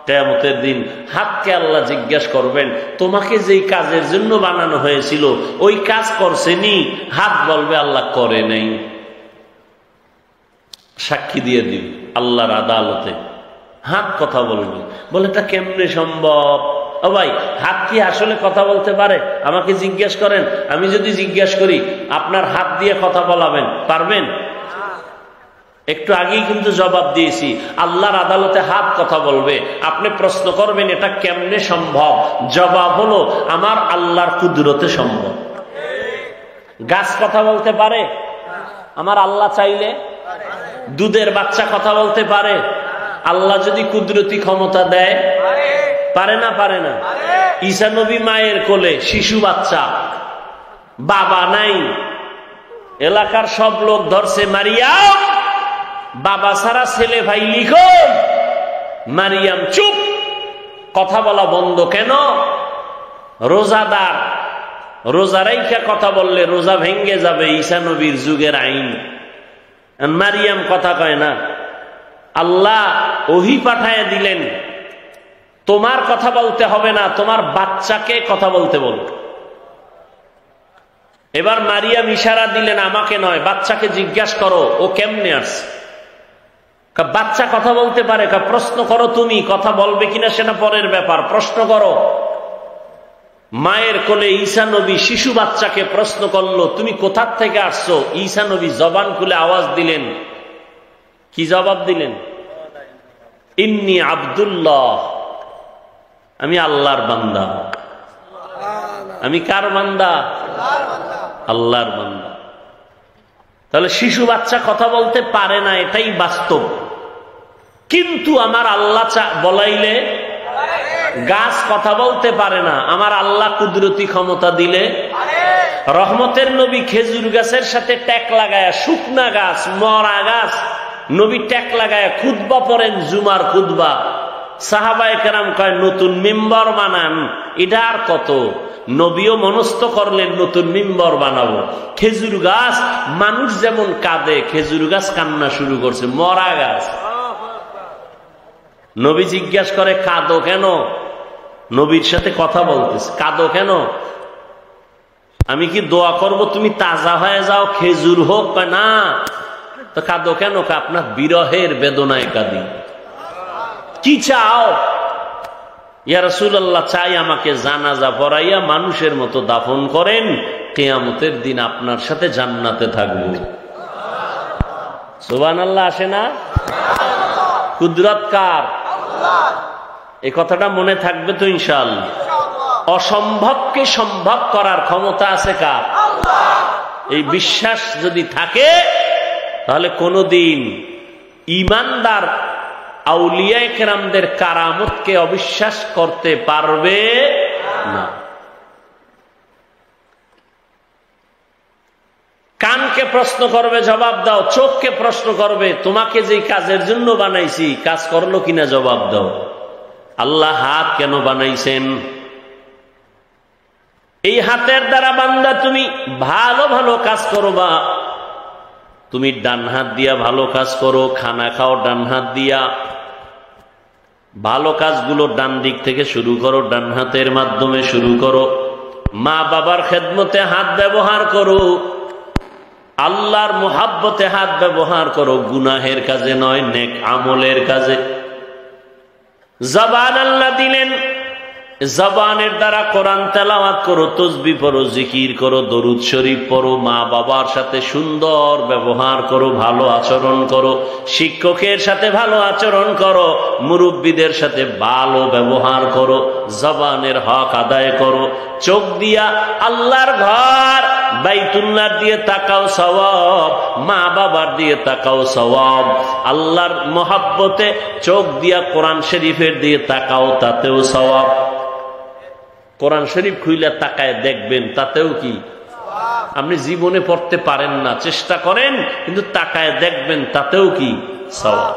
কিয়ামতের দিন হাতকে আল্লাহ জিজ্ঞাসা করবেন, তোমাকে যেই কাজের জন্য বানানো হয়েছিল ওই কাজ করছেনি? হাত বলবে আল্লাহ করে নাই। সাক্ষী দিয়ে দিন আল্লাহর আদালতে। হাত কথা বলবে। বলে এটা কেমনে সম্ভব? ও ভাই, হাত কি আসলে কথা বলতে পারে? আমাকে জিজ্ঞেস করেন, আমি যদি জিজ্ঞেস করি আপনার হাত দিয়ে কথা বলাবেন, পারবেন? একটু আগেই কিন্তু জবাব দিয়েছি, আল্লাহর আদালতে হাত কথা বলবে। আপনি প্রশ্ন করবেন এটা কেমনে সম্ভব? জবাব হলো আমার আল্লাহর কুদরতে সম্ভব। গাছ কথা বলতে পারে? আমার আল্লাহ চাইলে। দুধের বাচ্চা কথা বলতে পারে? আল্লাহ যদি কুদরতি ক্ষমতা দেয়, পারে না? পারে না? ঈসা নবী মায়ের কোলে, শিশু বাচ্চা, বাবা নাই, এলাকার সব লোক ধরছে মারিয়াম, বাবা সারা ছেলে ভাই লিখো। মারিয়াম চুপ, কথা বলা বন্ধ। কেন? রোজাদার, রোজা রাইখা কথা বললে রোজা ভেঙ্গে যাবে, ঈসা নবীর যুগের আইন। মারিয়াম কথা কয় না। আল্লাহ ওহী পাঠায় দিলেন, তোমার কথা বলতে হবে না, তোমার বাচ্চাকে কথা বলতে বল। এবার মারিয়াম ইশারা দিলেন, আমাকে নয়, বাচ্চাকে জিজ্ঞাসা করো ও কেমনে আসছে। বাচ্চা কথা বলতে পারে? প্রশ্ন করো, তুমি কথা বলবে কিনা সেটা পরের ব্যাপার, প্রশ্ন করো। মায়ের কোলে ঈসা নবী শিশু বাচ্চাকে প্রশ্ন করলো, তুমি কোথার থেকে আসছো? ঈসা নবী জবান খুলে আওয়াজ দিলেন। কি জবাব দিলেন? ইন্নী আব্দুল্লাহ, আমি আল্লাহর বান্দা। আমি কার বান্দা? আল্লাহর বান্দা। তাহলে শিশু বাচ্চা কথা বলতে পারে না, এটাই বাস্তব। কিন্তু আমার আল্লাহ বলাইলে গাছ কথা বলতে পারে না, আমার আল্লাহ কুদরতি ক্ষমতা দিলে। রহমতের নবী খেজুর গাছের সাথে ট্যাক লাগায়, শুকনা গাছ, মরা গাছ, নবী ট্যাক লাগায় খুতবা পড়েন, জুমার খুতবা। সাহাবায়ে কেরাম কয় নতুন মিম্বর বানান। এটা আর কত? নবীও মনস্থ করলেন নতুন মিম্বর বানাবো। খেজুর গাছ, মানুষ যেমন কাঁদে খেজুর গাছ কান্না শুরু করছে, মরা গাছ। নবী জিজ্ঞাসা করে কাঁদো কেন? নবীর সাথে কথা বলতেছে, কাঁদো কেন? আমি কি দোয়া করব তুমি তাজা হয়ে যাও, খেজুর হোক? না। তো কাঁদো কেন? আপনার বিরহের বেদনায় কাঁদি। কি চাও? ইয়া রাসূলুল্লাহ, চাই আমাকে জানাজা পড়াইয়া মানুষের মতো দাফন করেন, কিয়ামতের দিন আপনার সাথে জান্নাতে থাকবো। সুবহানাল্লাহ আসে না? কুদরত কার? এই কথাটা মনে থাকবে তো ইনশাআল্লাহ। অসম্ভবকে সম্ভব করার ক্ষমতা আছে কার? এই বিশ্বাস যদি থাকে তাহলে কোনদিন ঈমানদার আউলিয়া কেরামদের কারামতকে অবিশ্বাস করতে পারবে না। কানকে প্রশ্ন করবে, জবাব দাও। চোখকে প্রশ্ন করবে, তোমাকে যে কাজের জন্য বানাইছি কাজ করলো কিনা জবাব দাও। আল্লাহ হাত কেন বানাইছেন? এই হাতের দ্বারা বান্দা তুমি ভালো ভালো কাজ করবা। তুমি ডান হাত দিয়া ভালো কাজ করো, খানা খাও ডান হাত দিয়া। ভালো কাজগুলো ডান দিক থেকে শুরু করো, ডান হাতের মাধ্যমে শুরু করো। মা বাবার খেদমতে হাত ব্যবহার করো, আল্লাহর মুহাব্বতে হাত ব্যবহার করো, গুনাহের কাজে নয়, নেক আমলের কাজে। জবান আল্লাহ দিলেন, জবানের দ্বারা কোরআন তেলাওয়াত করো, তাসবিহ পড়ো, জিকির করো, দরুদ শরীফ পড়ো, মা বাবার সাথে সুন্দর ব্যবহার করো, ভালো আচরণ করো, শিক্ষকের সাথে ভালো আচরণ করো, মুরব্বীদের সাথে ভালো ব্যবহার করো, জবানের হক আদায় করো। চোখ দিয়া আল্লাহর ঘর বাইতুল্লাহ দিয়ে তাকাও, সওয়াব। মা বাবার দিয়ে তাকাও, সওয়াব। আল্লাহর মহব্বতে চোখ দিয়া কোরআন শরীফের দিয়ে তাকাও, তাতেও সওয়াব। কোরআন শরীফ খুইলা তাকায় দেখবেন, তাতেও কি? আপনি জীবনে পড়তে পারেন না, চেষ্টা করেন, কিন্তু তাকায় দেখবেন, তাতেও কি? সওয়াব।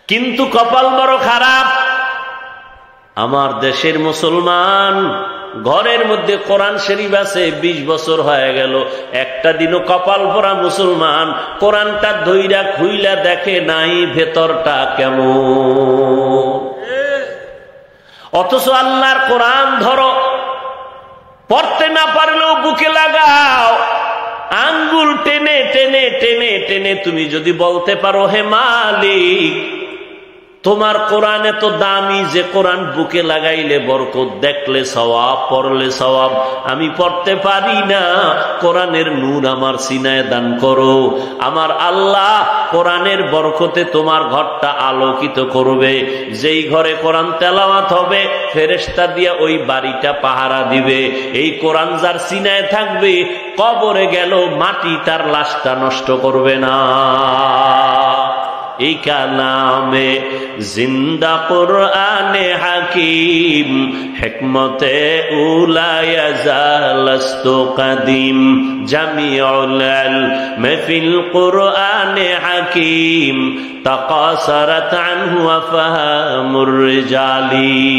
কিন্তু কপাল বড় খারাপ। আমার দেশের মুসলমান ঘরের মধ্যে কোরআন শরীফ আছে, 20 বছর হয়ে গেল, একটা দিনও কপাল পরা মুসলমান কোরআনটা ধইরা খুইলা দেখে নাই ভেতরটা কেমন। অথচ আল্লাহর কোরআন ধরো, পড়তে না পারলেও বুকে লাগাও, আঙ্গুল টেনে টেনে টেনে টেনে তুমি যদি বলতে পারো, হে মালিক, তোমার কোরআন এত দামি যে কোরআন বুকে লাগাইলে বরকত, দেখলে সওয়াব, পড়লে সওয়াব, আমি পড়তে পারি না, কোরআনের নূর আমার সিনায় দান করো। আমার আল্লাহ কোরআনের বরকতে তোমার ঘরটা আলোকিত করবে। যেই ঘরে কোরআন তেলাওয়াত হবে, ফেরেশতা দিয়া ওই বাড়িটা পাহারা দিবে। এই কোরআন যার সিনায় থাকবে, কবরে গেল মাটি তার লাশটা নষ্ট করবে না। এই কালামে জিন্দা কুরআনে হাকিম, হিকমতে উলায়া জালাস্তু কাদিম, জামিউল ইলম ফিল কুরআনে হাকিম, তাকাসারাত আনহু আফহামুর রিজালি।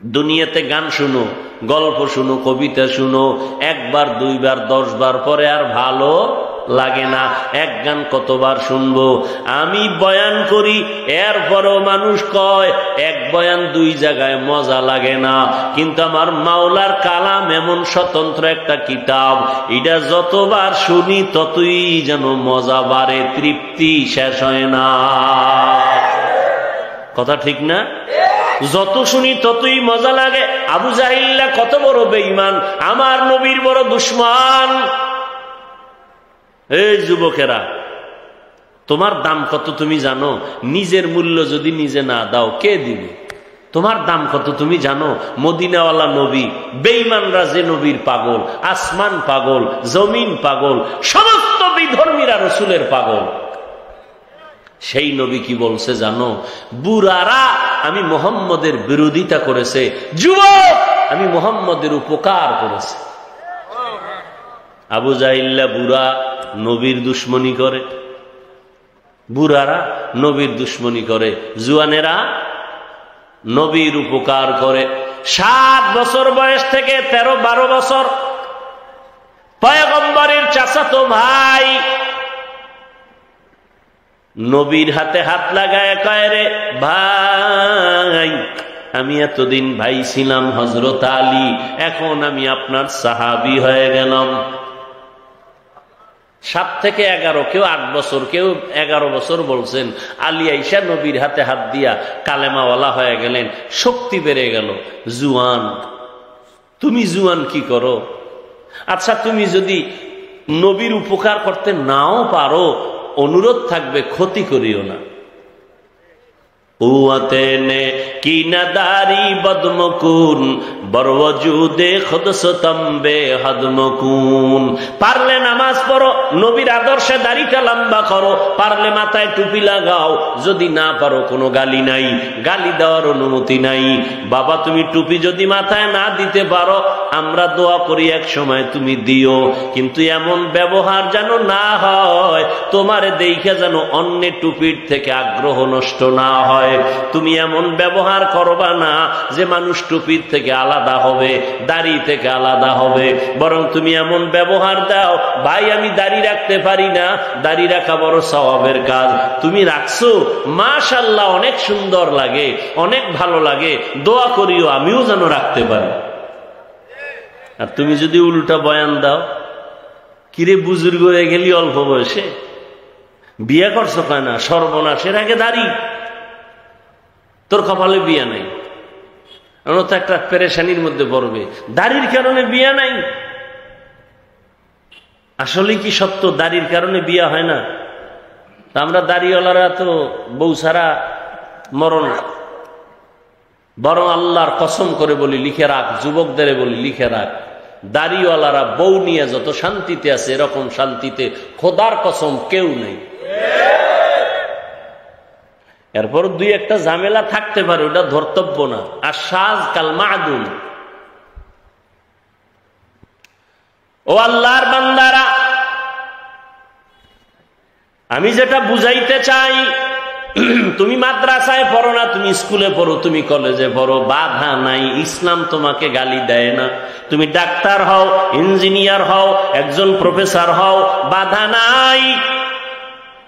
দুনিয়াতে গান শুনো, গল্প শুনো, কবিতা শুনো, একবার, দুইবার, 10 বার পরে আর ভালো লাগে না। এক গান কতবার শুনবো? আমি বয়ান করি, এরপরও মানুষ কয় এক বয়ান 2 জায়গায় মজা লাগে না। কিন্তু আমার মাওলার কালাম এমন স্বতন্ত্র একটা কিতাব, এটা যতবার শুনি ততই যেন মজা বাড়ে, তৃপ্তি শেষ হয় না। কথা ঠিক না? যত শুনি ততই মজা লাগে। আবু জাহিল্লা কত বড় বেঈমান, আমার নবীর বড় দুশমন। এই যুবকেরা, তোমার দাম কত তুমি জানো? নিজের মূল্য যদি নিজে না দাও, কে দিবে? তোমার দাম কত তুমি জানো? মদিনাওয়ালা নবী, বেঈমানরা যে নবীর পাগল, আসমান পাগল, জমিন পাগল, সমস্ত বিধর্মীরা রসুলের পাগল। সেই নবী কি বলছে জানো? বুড়ারা আমি মুহাম্মদের বিরোধিতা করেছে, যুবক আমি মুহাম্মদের উপকার করেছে। আবু জাহিল্লা বুড়া নবীর দুশ্মনী করে, বুড়ারা নবীর দুশ্মনী করে, জুয়ানেরা নবীর উপকার করে। 7 বছর বয়স থেকে 13-12 বছর পয়গম্বরের চাচাতো ভাই নবীর হাতে হাত লাগায় কয়, রে ভাই, আমি এতদিন ভাই ছিলাম হযরত আলী, এখন আমি আপনার সাহাবী হয়ে গেলাম। 7 থেকে 11, কেউ 8 বছর, কেউ 11 বছর বলছেন। আলী আইসা নবীর হাতে হাত দিয়া কালেমাওয়ালা হয়ে গেলেন, শক্তি বেড়ে গেল। জুয়ান, তুমি জুয়ান কি করো? আচ্ছা, তুমি যদি নবীর উপকার করতে নাও পারো, অনুরোধ থাকবে ক্ষতি করিও না। উয়াতেনে কি নাদারি বদমকুন বরওজুদে খুদসতম্বে হদমকুন। পারলে নামাজ পড়ো, নবীর আদর্শে দাড়িটা লম্বা করো, পারলে মাথায় টুপি লাগাও, যদি না পারো কোনো গালি নাই, গালি দেওয়ার অনুমতি নাই। বাবা তুমি টুপি যদি মাথায় না দিতে পারো, আমরা দোয়া করি এক সময় তুমি দিও, কিন্তু এমন ব্যবহার যেন না হয়, তোমারে দেখে যেন অন্যের টুপির থেকে আগ্রহ নষ্ট না হয়। তুমি এমন ব্যবহার করবা না যে মানুষ টুপির থেকে আলাদা হবে, দাড়ি থেকে আলাদা হবে, বরং তুমি এমন ব্যবহার দাও, ভাই আমি দাড়ি রাখতে পারি না, দাড়ি রাখা বড় সওয়াবের কাজ, তুমি রাখছো, মাশাআল্লাহ অনেক সুন্দর লাগে, অনেক ভালো লাগে, দোয়া করিও আমিও যেন রাখতে পারি। আর তুমি যদি উল্টা বয়ান দাও, কিরে বুজুর্গ হয়ে গেলি অল্প বয়সে, বিয়ে করছো কেন? সর্বনাশের আগে দাড়ি, তোর কপালে বিয়ে নাই, তো একটা পেরেশানির মধ্যে পড়বে, দাড়ির কারণে বিয়ে নাই। আসলে কি সত্য দাড়ির কারণে বিয়ে হয় না? আমরা দাড়িওয়ালারা তো বউ ছাড়া মরণ, বরং আল্লাহর কসম করে বলি লিখে রাখ, যুবকদের বলি লিখে রাখ, দাড়িওয়ালারা বউ নিয়ে যত শান্তিতে আছে, এরকম শান্তিতে খোদার কসম কেউ নেই। এরপর 2-1টা ঝামেলা থাকতে পারে, ওটা ধর্তব্য না। আর সাজ কাল মাদুম। ও আল্লাহর বান্দারা, আমি যেটা বুঝাইতে চাই, তুমি মাদ্রাসায় পড়ো না, তুমি স্কুলে পড়ো, তুমি কলেজে পড়ো, বাধা নাই, ইসলাম তোমাকে গালি দেয় না। তুমি ডাক্তার হও, ইঞ্জিনিয়ার হও, একজন প্রফেসর হও, বাধা নাই।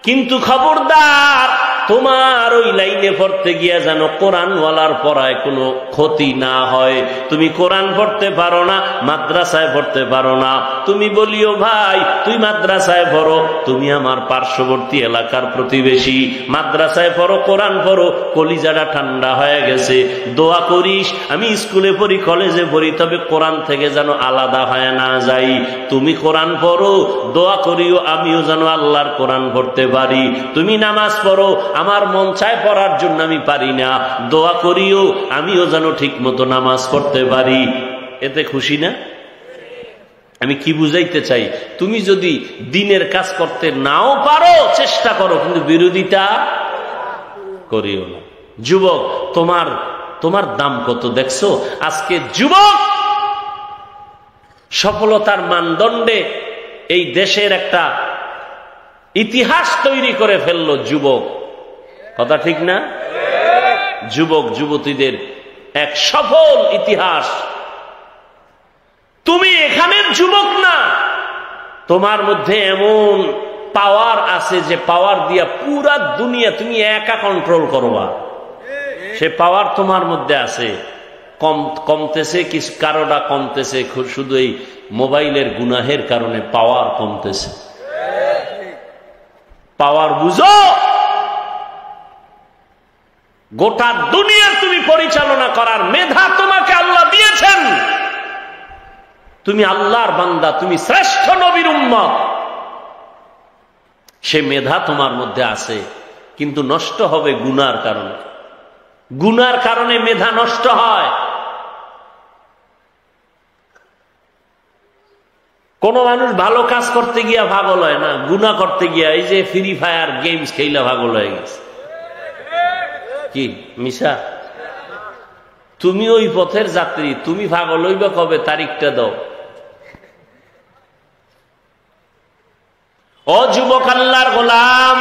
কিন্তু খবরদার, তোমার ওই লাইনে পড়তে গিয়া যেন কোরআনওয়ালার পড়ায় কোনো ক্ষতি না হয়। তুমি কোরআন পড়তে পারো না, মাদ্রাসায় পড়তে পারো না, তুমি বলিও ভাই তুই মাদ্রাসায় পড়ো, তুমি আমার পার্শ্ববর্তী এলাকার প্রতিবেশী, মাদ্রাসায় পড়ো, কোরআন পড়ো, কলিজাটা ঠান্ডা হয়ে গেছে, দোয়া করিস আমি স্কুলে পড়ি, কলেজে পড়ি, তবে কোরআন থেকে যেন আলাদা হয়ে না যাই। তুমি কোরআন পড়ো, দোয়া করিও আমিও যেন আল্লাহর কোরআন পড়তে পারি। তুমি নামাজ পড়ো, আমার মন চায় পড়ার জন্য আমি পারি না, দোয়া করিও আমিও যেন ঠিক মতো নামাজ পড়তে পারি। এতে খুশি না? আমি কি বুঝাইতে চাই, তুমি যদি দিনের কাজ করতে নাও পারো, চেষ্টা করো, কিন্তু বিরোধিতা করিও না। যুবক, তোমার দাম কত দেখছো? আজকে যুবক সফলতার মানদণ্ডে এই দেশের একটা ইতিহাস তৈরি করে ফেললো যুবক, কথা ঠিক না? যুবক যুবতীদের এক সফল ইতিহাস। তুমি এখানের যুবক না, তোমার মধ্যে এমন পাওয়ার আছে যে পাওয়ার দিয়া পুরা দুনিয়া তুমি একা কন্ট্রোল করবা, সে পাওয়ার তোমার মধ্যে আছে। কমতেছে কিছু, কারোটা কমতেছে শুধু এই মোবাইলের গুনাহের কারণে পাওয়ার কমতেছে। পাওয়ার বুঝো, গোটা দুনিয়া তুমি পরিচালনা করার মেধা তোমাকে আল্লাহ দিয়েছেন। তুমি আল্লাহর বান্দা, তুমি শ্রেষ্ঠ নবীর উম্মত, সে মেধা তোমার মধ্যে আছে, কিন্তু নষ্ট হবে গুনার কারণে। গুনার কারণে মেধা নষ্ট হয়। কোন মানুষ ভালো কাজ করতে গিয়া পাগল হয় না, গুনাহ করতে গিয়া, এই যে ফ্রি ফায়ার গেমস খেলা পাগল হয়ে গেছে। কি মিশা? তুমি ওই পথের যাত্রী, তুমি পাগল হইবা কবে? তারিখটা দাও। ও যুবক আল্লাহর গোলাম,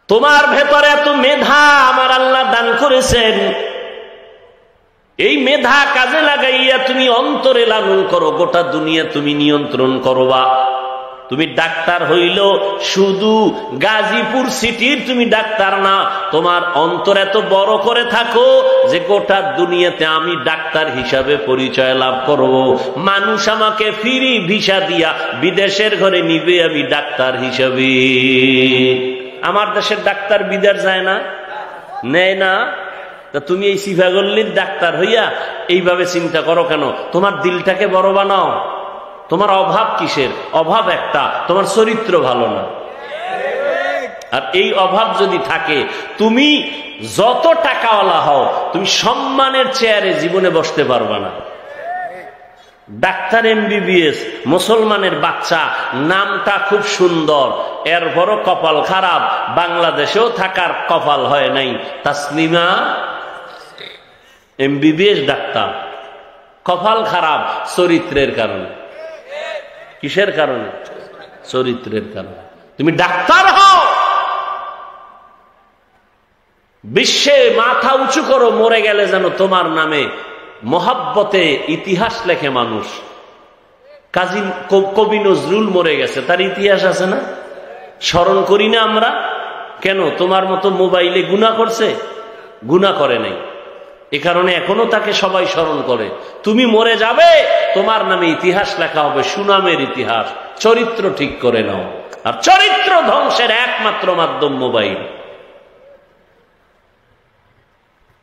তোমার ভেতরে এত মেধা আমার আল্লাহ দান করেছেন, এই মেধা কাজে লাগাইয়া তুমি অন্তরে লালন করো, গোটা দুনিয়া তুমি নিয়ন্ত্রণ করবা। তুমি ডাক্তার হইল শুধু গাজীপুর সিটির তুমি ডাক্তার না, তোমার অন্তর এত বড় করে থাকো যে গোটা দুনিয়াতে আমি ডাক্তার হিসাবে পরিচয় লাভ করব, মানুষ আমাকে ফ্রি ভিসা দিয়া বিদেশের ঘরে নিবে আমি ডাক্তার হিসাবে। আমার দেশের ডাক্তার বিদেশ যায় না, নেয় না। তা তুমি এই সিফাগল্লির ডাক্তার হইয়া এইভাবে চিন্তা করো কেন? তোমার দিলটাকে বড় বানাও। তোমার অভাব কিসের? অভাব একটা, তোমার চরিত্র ভালো না। আর এই অভাব যদি থাকে, তুমি যত টাকাওয়ালা হও, তুমি সম্মানের চেয়ারে জীবনে বসতে পারবা না। ডাক্তার MBBS, মুসলমানের বাচ্চা, নামটা খুব সুন্দর, এরপরও কপাল খারাপ, বাংলাদেশেও থাকার কপাল হয় নাই। তাসলিমা MBBS ডাক্তার, কপাল খারাপ চরিত্রের কারণে। কিসের কারণে? চরিত্রের কারণে। তুমি ডাক্তার হও, বিশ্বে মাথা উঁচু করো, মরে গেলে যেন তোমার নামে মহাব্বতে ইতিহাস লেখে মানুষ। কাজী কবি নজরুল মরে গেছে, তার ইতিহাস আছে না? স্মরণ করি না আমরা কেন? তোমার মতো মোবাইলে গুনাহ করছে? গুনাহ করে নাই, এ কারণে এখনো তাকে সবাই স্মরণ করে। তুমি মরে যাবে, তোমার নামে ইতিহাস লেখা হবে, সুনামের ইতিহাস। চরিত্র ঠিক করে নাও। আর চরিত্র ধ্বংসের একমাত্র মাধ্যম মোবাইল।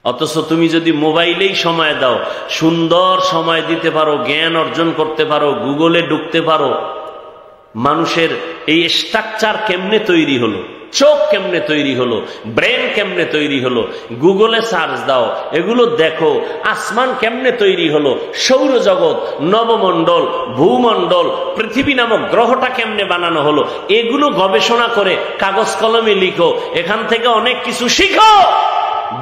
অথচ তুমি যদি মোবাইলেই সময় দাও, সুন্দর সময় দিতে পারো, জ্ঞান অর্জন করতে পারো, গুগলে ঢুকতে পারো, মানুষের এই স্ট্রাকচার কেমনে তৈরি হলো, চোখ কেমনে তৈরি হলো, ব্রেন কেমনে তৈরি হলো, গুগলে সার্চ দাও, এগুলো দেখো। আসমান কেমনে তৈরি হলো, সৌরজগৎ, নবমণ্ডল, ভূমণ্ডল, পৃথিবী নামক গ্রহটা কেমনে বানানো হলো, এগুলো গবেষণা করে কাগজ কলমে লিখো। এখান থেকে অনেক কিছু শিখো।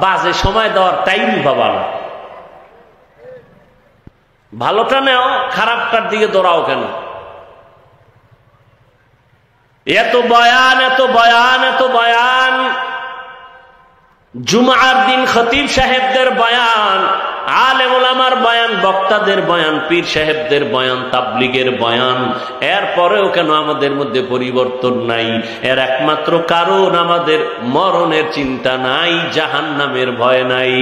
বাজে সময় দেওয়ার টাইম পাবা না। ভালোটা নেও, খারাপটার দিকে দৌড়াও কেন? এত বয়ান, এত বয়ান, এত বয়ান, জুমার দিন খতিব সাহেবদের বয়ান, আলেম ওলামার বয়ান, বক্তাদের বয়ান, পীর সাহেবদের বয়ান, তাবলীগের বয়ান, এরপরেও কেন আমাদের মধ্যে পরিবর্তন নাই? এর একমাত্র কারণ আমাদের মরণের চিন্তা নাই, জাহান্নামের ভয় নাই।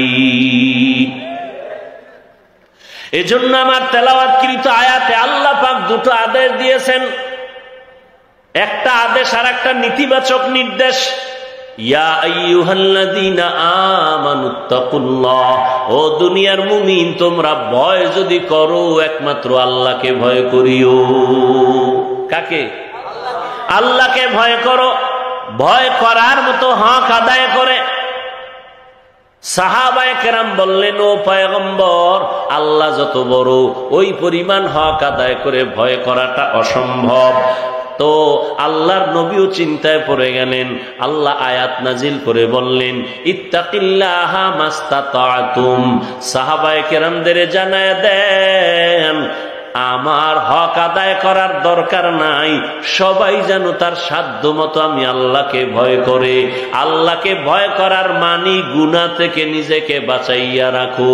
এজন্য আমার তেলাওয়াতকৃত আয়াতে আল্লাহ পাক দুটো আদেশ দিয়েছেন, একটা আদেশ আর একটা নেতিবাচক নির্দেশ। ইয়া আইয়ুহাল্লাযীনা আমানুত্তাকুল্লাহ, ও দুনিয়ার মুমিন, তোমরা ভয় যদি করো একমাত্র আল্লাহকে ভয় করিও। কাকে? আল্লাহকে ভয় করো। ভয় করার মতো হক আদায় করে। সাহাবায়ে কেরাম বললেন, ও পয়গম্বর, আল্লাহ যত বড়, ওই পরিমাণ হক আদায় করে ভয় করাটা অসম্ভব। তো আল্লাহর নবীও চিন্তায় পড়ে গেলেন। আল্লাহ আয়াত নাজিল করে বললেন, ইত্তাকিল্লাহা মাস্তাতাতুম। সাহাবায়ে কেরামদের জানায় দেন, আমার হক আদায় করার দরকার নাই, সবাই যেন তার সাধ্য মতো আমি আল্লাহকে ভয় করে। আল্লাহকে ভয় করার মানি গুনাহ থেকে নিজেকে বাঁচাইয়া রাখো।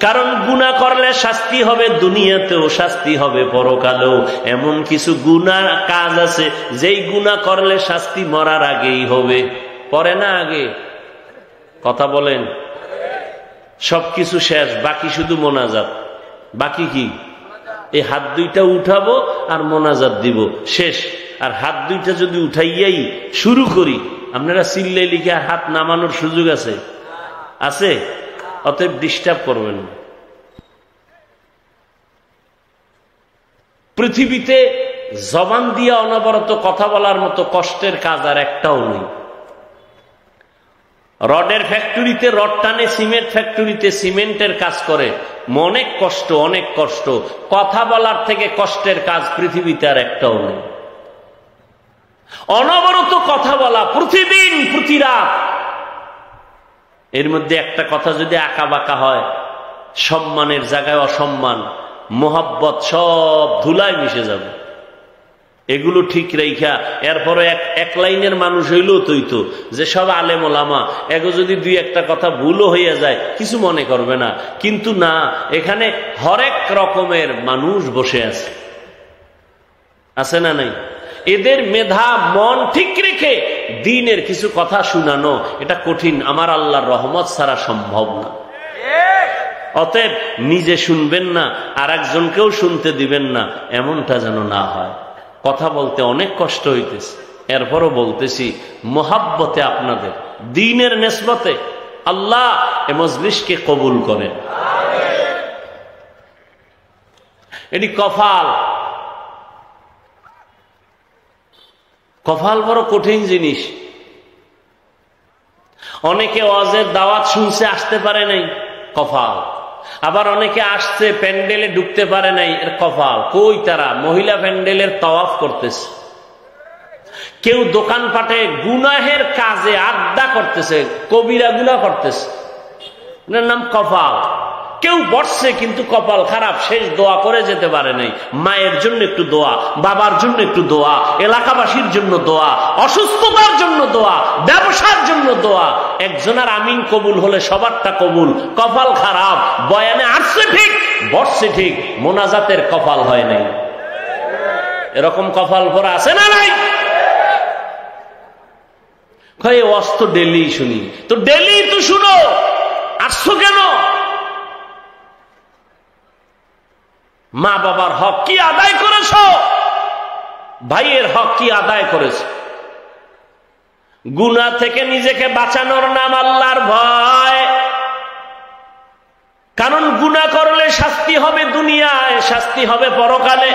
কারণ গুনাহ করলে শাস্তি হবে দুনিয়াতেও, শাস্তি হবে পরকালেও। এমন কিছু গুনাহ কাজ আছে যেই গুনাহ করলে শাস্তি মরার আগেই হবে। পরে না আগে? কথা বলেন। সবকিছু শেষ, বাকি শুধু মোনাজাত। বাকি কি? এই হাত দুইটা উঠাবো আর মোনাজাত দিব, শেষ। আর হাত দুইটা যদি উঠাইয়াই শুরু করি, আপনারা চিল্লাই লিখে আর হাত নামানোর সুযোগ আছে? আছে? অতএব ডিস্টার্ব করবেন না। পৃথিবীতে জবান দিয়ে অনবরত কথা বলার মতো কষ্টের কাজ আর একটাও নেই। রডের ফ্যাক্টরিতে রড টানে, সিমেন্ট ফ্যাক্টরিতে সিমেন্টের কাজ করে, অনেক কষ্ট, অনেক কষ্ট। কথা বলার থেকে কষ্টের কাজ পৃথিবীতে আর একটাও নেই। অনবরত কথা বলা, প্রতিদিন, প্রতি রাত। এর মধ্যে একটা কথা যদি আঁকা বাঁকা হয়, সম্মানের জায়গায় অসম্মান, মোহাব্বত সব ধুলায় মিশে যাবে। এগুলো ঠিক রেখা এরপরে এক লাইনের মানুষ হইলেও তৈতো যে সব আলেম ওলামা, এগো যদি দুই একটা কথা ভুলও হইয়া যায় কিছু মনে করবে না। কিন্তু না, এখানে হরেক রকমের মানুষ বসে আছে। আছে না নাই? এদের মেধা মন ঠিক রেখে দ্বীনের কিছু কথা শুনানো এটা কঠিন, আমার আল্লাহর রহমত ছাড়া সম্ভব না। অতএব নিজে শুনবেন না, আর একজনকেও শুনতে দিবেন না, এমনটা যেন না হয়। কথা বলতে অনেক কষ্ট হইতেছে, এরপরও বলতেছি মোহাব্বতে আপনাদের, দ্বীনের নেসবতে আল্লাহ এ মজলিসকে কবুল করেন। এটি কপাল, কপাল বড় কঠিন জিনিস। অনেকে ওয়াজের দাওয়াত শুনছে, আসতে পারে নাই, কপাল। আবার অনেকে আসছে, প্যান্ডেলে ঢুকতে পারে নাই, এর কপাল। কই তারা? মহিলা প্যান্ডেলের তাওয়াফ করতেছে, কেউ দোকানপাটে গুনাহের কাজে আড্ডা করতেছে, কবিরা গুনাহ করতেছে, এর নাম কপাল। কেউ বসছে কিন্তু কপাল খারাপ, শেষ দোয়া করে যেতে পারে নাই। মায়ের জন্য একটু দোয়া, বাবার জন্য একটু দোয়া, এলাকাবাসীর জন্য দোয়া, অসুস্থতার জন্য দোয়া, ব্যবসার জন্য দোয়া। একজনের আমিন কবুল হলে সবারটা কবুল। কপাল খারাপ, বয়ানে আসছে ঠিক, বসছে ঠিক, মোনাজাতের কপাল হয় নাই। এরকম কপাল ভরা আছে না নাই? অস্ত ডেলি শুনি, তো ডেলি তো শুনো, আসছো কেন? মা বাবার হক কি আদায় করেছ? ভাইয়ের হক কি আদায় করেছ? গুনাহ থেকে নিজেকে বাঁচানোর নাম আল্লাহর ভয়। কারণ গুনাহ করলে শাস্তি হবে দুনিয়ায়, শাস্তি হবে পরকালে।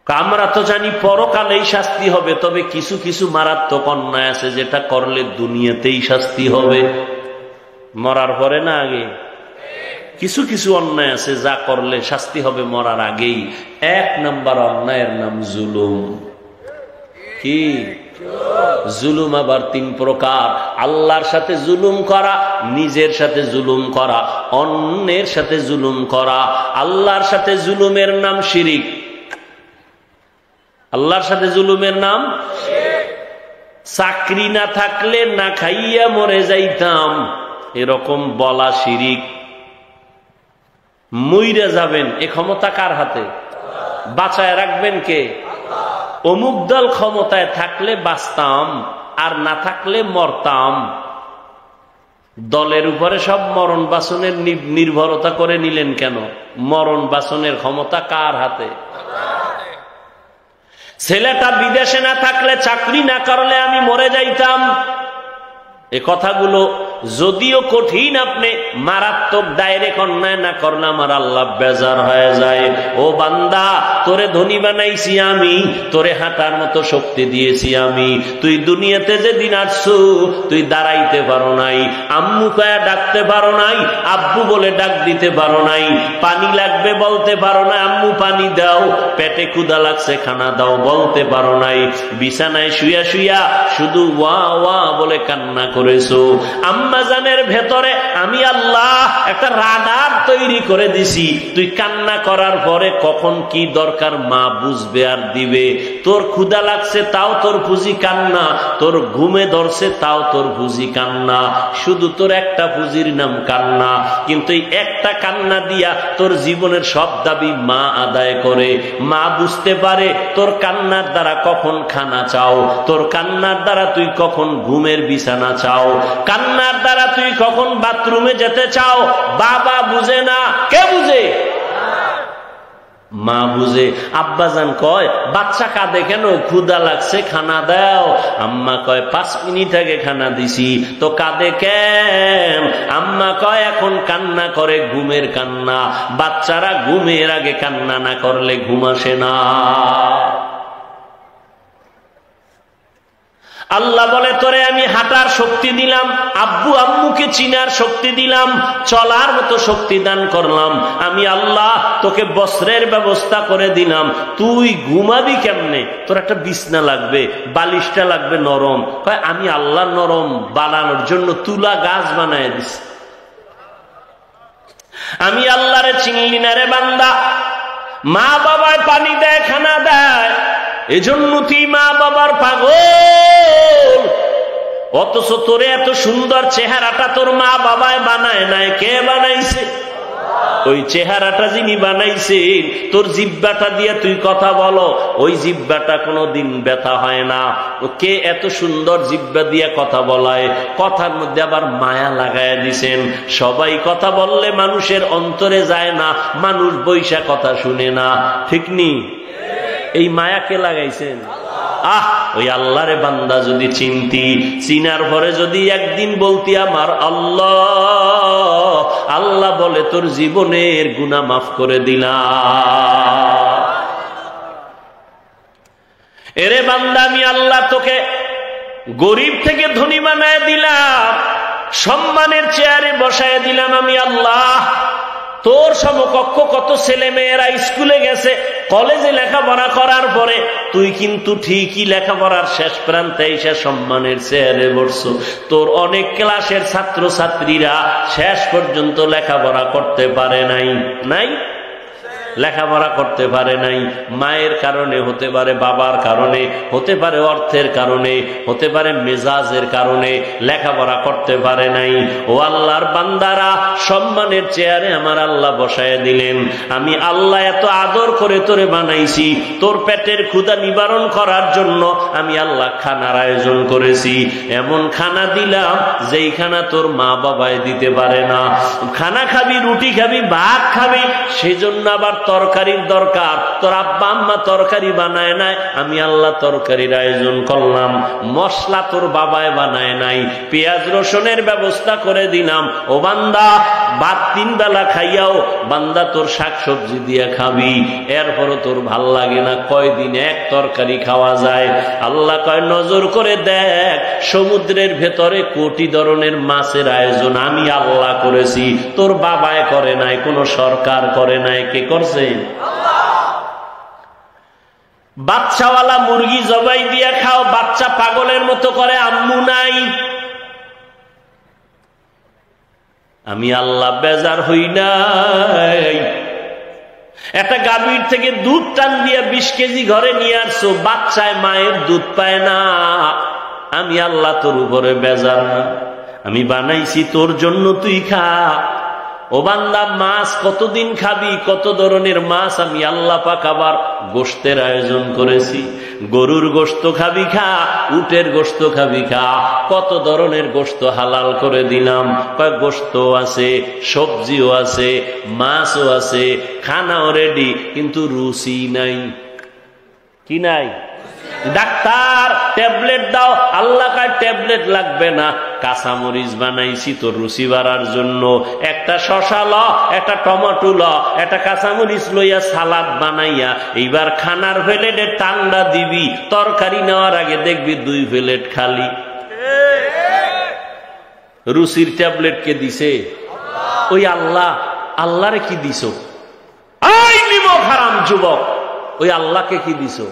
আমরা তো জানি পরকালেই শাস্তি হবে, তবে কিছু কিছু মারাত্মক অন্যায় আছে যেটা করলে দুনিয়াতেই শাস্তি হবে, মরার পরে না আগে। কিছু কিছু অন্যায় আছে যা করলে শাস্তি হবে মরার আগেই। এক নাম্বার অন্যায়ের নাম জুলুম। কি জুলুম? আবার তিন প্রকার। আল্লাহর সাথে জুলুম করা, নিজের সাথে জুলুম করা, অন্যের সাথে জুলুম করা। আল্লাহর সাথে জুলুমের নাম শিরিক। আল্লাহর সাথে জুলুমের নাম চাকরি না থাকলে না খাইয়া মরে যাইতাম, এরকম বলা শিরিক। মইরা যাবেন এ ক্ষমতা কার হাতে? বাঁচায় রাখবেন কে? অমুক দল ক্ষমতায় থাকলে বাঁচতাম, আর না থাকলে মরতাম। দলের উপরে সব মরণ বাসনের নির্ভরতা করে নিলেন কেন? মরণ বাসনের ক্ষমতা কার হাতে? ছেলেটা বিদেশে না থাকলে, চাকরি না করলে আমি মরে যাইতাম। এ কথাগুলো যদিও কঠিন, আপনি মারাত্মক ডাইরেক্ট অন্যায় না করলে আমার আল্লাহ বেজার হয়ে যায়। ও বান্দা, তোরে ধনী বানাইছি আমি, তোরে হাঁটার মতো শক্তি দিয়েছি আমি। তুই দুনিয়াতে যেদিন আসছো তুই দাঁড়াইতে পারো নাই, আম্মু কয়া ডাকতে পারো নাই, আব্বু বলে ডাক দিতে পারো নাই, পানি লাগবে বলতে পারো না, আম্মু পানি দাও, পেটে ক্ষুধা লাগছে খানা দাও বলতে পারো নাই। বিছানায় শুয়া শুয়া শুধু ওয়া ওয়া বলে কান্না করেছো। আম্মাজানের ভেতরে আমি আল্লাহ একটা রাডার তৈরি করে দিছি, তুই কান্না করার পরে কখন কি দরকার মা বুঝবে আর দিবে। তোর ক্ষুধা লাগছে তাও তোর পুঁজি কান্না, তোর ঘুমে ধরছে তাও তোর পুঁজি কান্না, শুধু তোর একটা পুঁজির নাম কান্না। কিন্তু এই একটা কান্না দিয়া তোর জীবনের সব দাবি মা আদায় করে। মা বুঝতে পারে তোর কান্নার দ্বারা কখন খানা চাও, তোর কান্নার দ্বারা তুই কখন ঘুমের বিছানা চাও, কান্নার দ্বারা তুই কখন বাথরুমে যেতে চাও। বাবা বুঝে না, কে বুঝে? মা বুঝে। আব্বাজান কয় বাচ্চা কাঁদে কেন? ক্ষুধা লাগছে খানা দাও। আম্মা কয় 5 মিনিট আগে খানা দিছি, তো কাঁদে কেন? আম্মা কয় এখন কান্না করে ঘুমের কান্না। বাচ্চারা ঘুমের আগে কান্না না করলে ঘুম আসে না। আল্লাহ বলে তোরে আমি হাঁটার শক্তি দিলাম, আব্বু আম্মুকে চিনার শক্তি দিলাম, চলার মতো শক্তি দান করলাম। আমি আল্লাহ তোকে বস্ত্রের ব্যবস্থা করে দিলাম, তুই ঘুমাবি কেমনে? তোর একটা বিছনা লাগবে, বালিশটা লাগবে নরম। কয় আমি আল্লাহ নরম বানানোর জন্য তুলা গাছ বানায় দিছি। আমি আল্লাহরে চিনলি না রে বান্দা। মা বাবায় পানি দেয়, খানা দেয়, এজন্য তুই মা বাবার পাগল। অথচ তোরে এত সুন্দর চেহারাটা তোর মা বাবায় বানায় নাই, কে বানাইছে? ওই চেহারাটা যিনি বানাইছেন, তোর জিহ্বাটা দিয়ে তুই কথা বলো, ওই জিহ্বাটা কোনোদিন ব্যথা হয় না। কে এত সুন্দর জিহ্বা দিয়ে কথা বলায়, কথার মধ্যে আবার মায়া লাগায় দিছেন। সবাই কথা বললে মানুষের অন্তরে যায় না, মানুষ বৈশা কথা শুনে না, ঠিক নি? এই মায়া কে লাগাইছেন? ওই আল্লাহরে বান্দা যদি চিনতি, চিনার পরে যদি একদিন বলতি আমার আল্লাহ, আল্লাহ বলে তোর জীবনের গুনাহ মাফ করে দিলাম। এরে বান্দা, আমি আল্লাহ তোকে গরিব থেকে ধনী বানায় দিলাম, সম্মানের চেয়ারে বসায় দিলাম আমি আল্লাহ। তোর সমকক্ষ কত ছেলে মেয়েরা স্কুলে গেছে, কলেজে লেখাপড়া করার পরে তুই কিন্তু ঠিকই লেখাপড়ার শেষ প্রান্তে এসে সম্মানের চেয়ারে বসছো। তোর অনেক ক্লাসের ছাত্র ছাত্রীরা শেষ পর্যন্ত লেখাপড়া করতে পারে নাই, লেখাপড়া করতে পারে নাই। মায়ের কারণে হতে পারে, বাবার কারণে হতে পারে, অর্থের কারণে হতে পারে, মেজাজের কারণে লেখাপড়া করতে পারে নাই। ও আল্লাহর বান্দারা, সম্মানের চেয়ারে আমার আল্লাহ বসায় দিলেন। আমি আল্লাহ এত আদর করে তোরে বানাইছি, তোর পেটের ক্ষুধা নিবারণ করার জন্য আমি আল্লাহ খানার আয়োজন করেছি। এমন খানা দিলাম যেই খানা তোর মা বাবায় দিতে পারে না। খানা খাবি, রুটি খাবি, ভাত খাবি, সেজন্য আবার তরকারির দরকার। তোর আব্বা আম্মা তরকারি বানায় নাই, আমি আল্লাহ তরকারির আয়োজন করলাম। মশলা তোর বাবায় বানায় নাই, পেঁয়াজ রসুনের ব্যবস্থা করে দিলাম। ও বান্দা, ভাত 3 বেলা খাইয়াও বান্দা তোর শাকসবজি দিয়ে খাবি, এরপরও তোর ভাল লাগে না। কয়দিন এক তরকারি খাওয়া যায়? আল্লাহ কয়, নজর করে দেখ, সমুদ্রের ভেতরে কোটি ধরনের মাছের আয়োজন আমি আল্লাহ করেছি, তোর বাবায় করে নাই, কোন সরকার করে নাই। কে করছে? বাচ্চাওয়ালা মুরগি জবাই দিয়া খাও, বাচ্চা পাগলের মতো করে, আম্মু নাই। আমি আল্লাহ বেজার হই নাই। একটা গাভীর থেকে দুধ টান দিয়া 20 কেজি ঘরে নিয়ে আসছো, বাচ্চায় মায়ের দুধ পায় না। আমি আল্লাহ তোর উপরে বেজার না, আমি বানাইছি তোর জন্য, তুই খা। ও বান্দা, মাছ কতদিন খাবি? কত ধরনের মাছ আমি আল্লাহ পাক আবার গোশতের আয়োজন করেছি। গরুর গোশত খাবি খা, উটের গোশত খাবি খা, কত ধরনের গোশত হালাল করে দিলাম। গোশত আছে, সবজিও আছে, মাছও আছে, খানাও রেডি, কিন্তু রুচি নাই। কি নাই? ডাক্তার ট্যাবলেট দাও, আল্লাহ কার ট্যাবলেট লাগবে না, কাঁচামরিচ বানাইছি তোর রুচি বাড়ার জন্য। একটা শশা ল, একটা টমেটো ল, একটা কাঁচামরিচ লইয়া সালাদ বানাইয়া এইবার খানার প্লেটে টান্ডা দিবি, তরকারি নেওয়ার আগে দেখবি 2 প্লেট খালি। রুচির ট্যাবলেট কে দিছে? ওই আল্লাহ। আল্লাহরে কি দিছো? এই নিমক হারাম যুবক, ওই আল্লাহকে কি দিছো?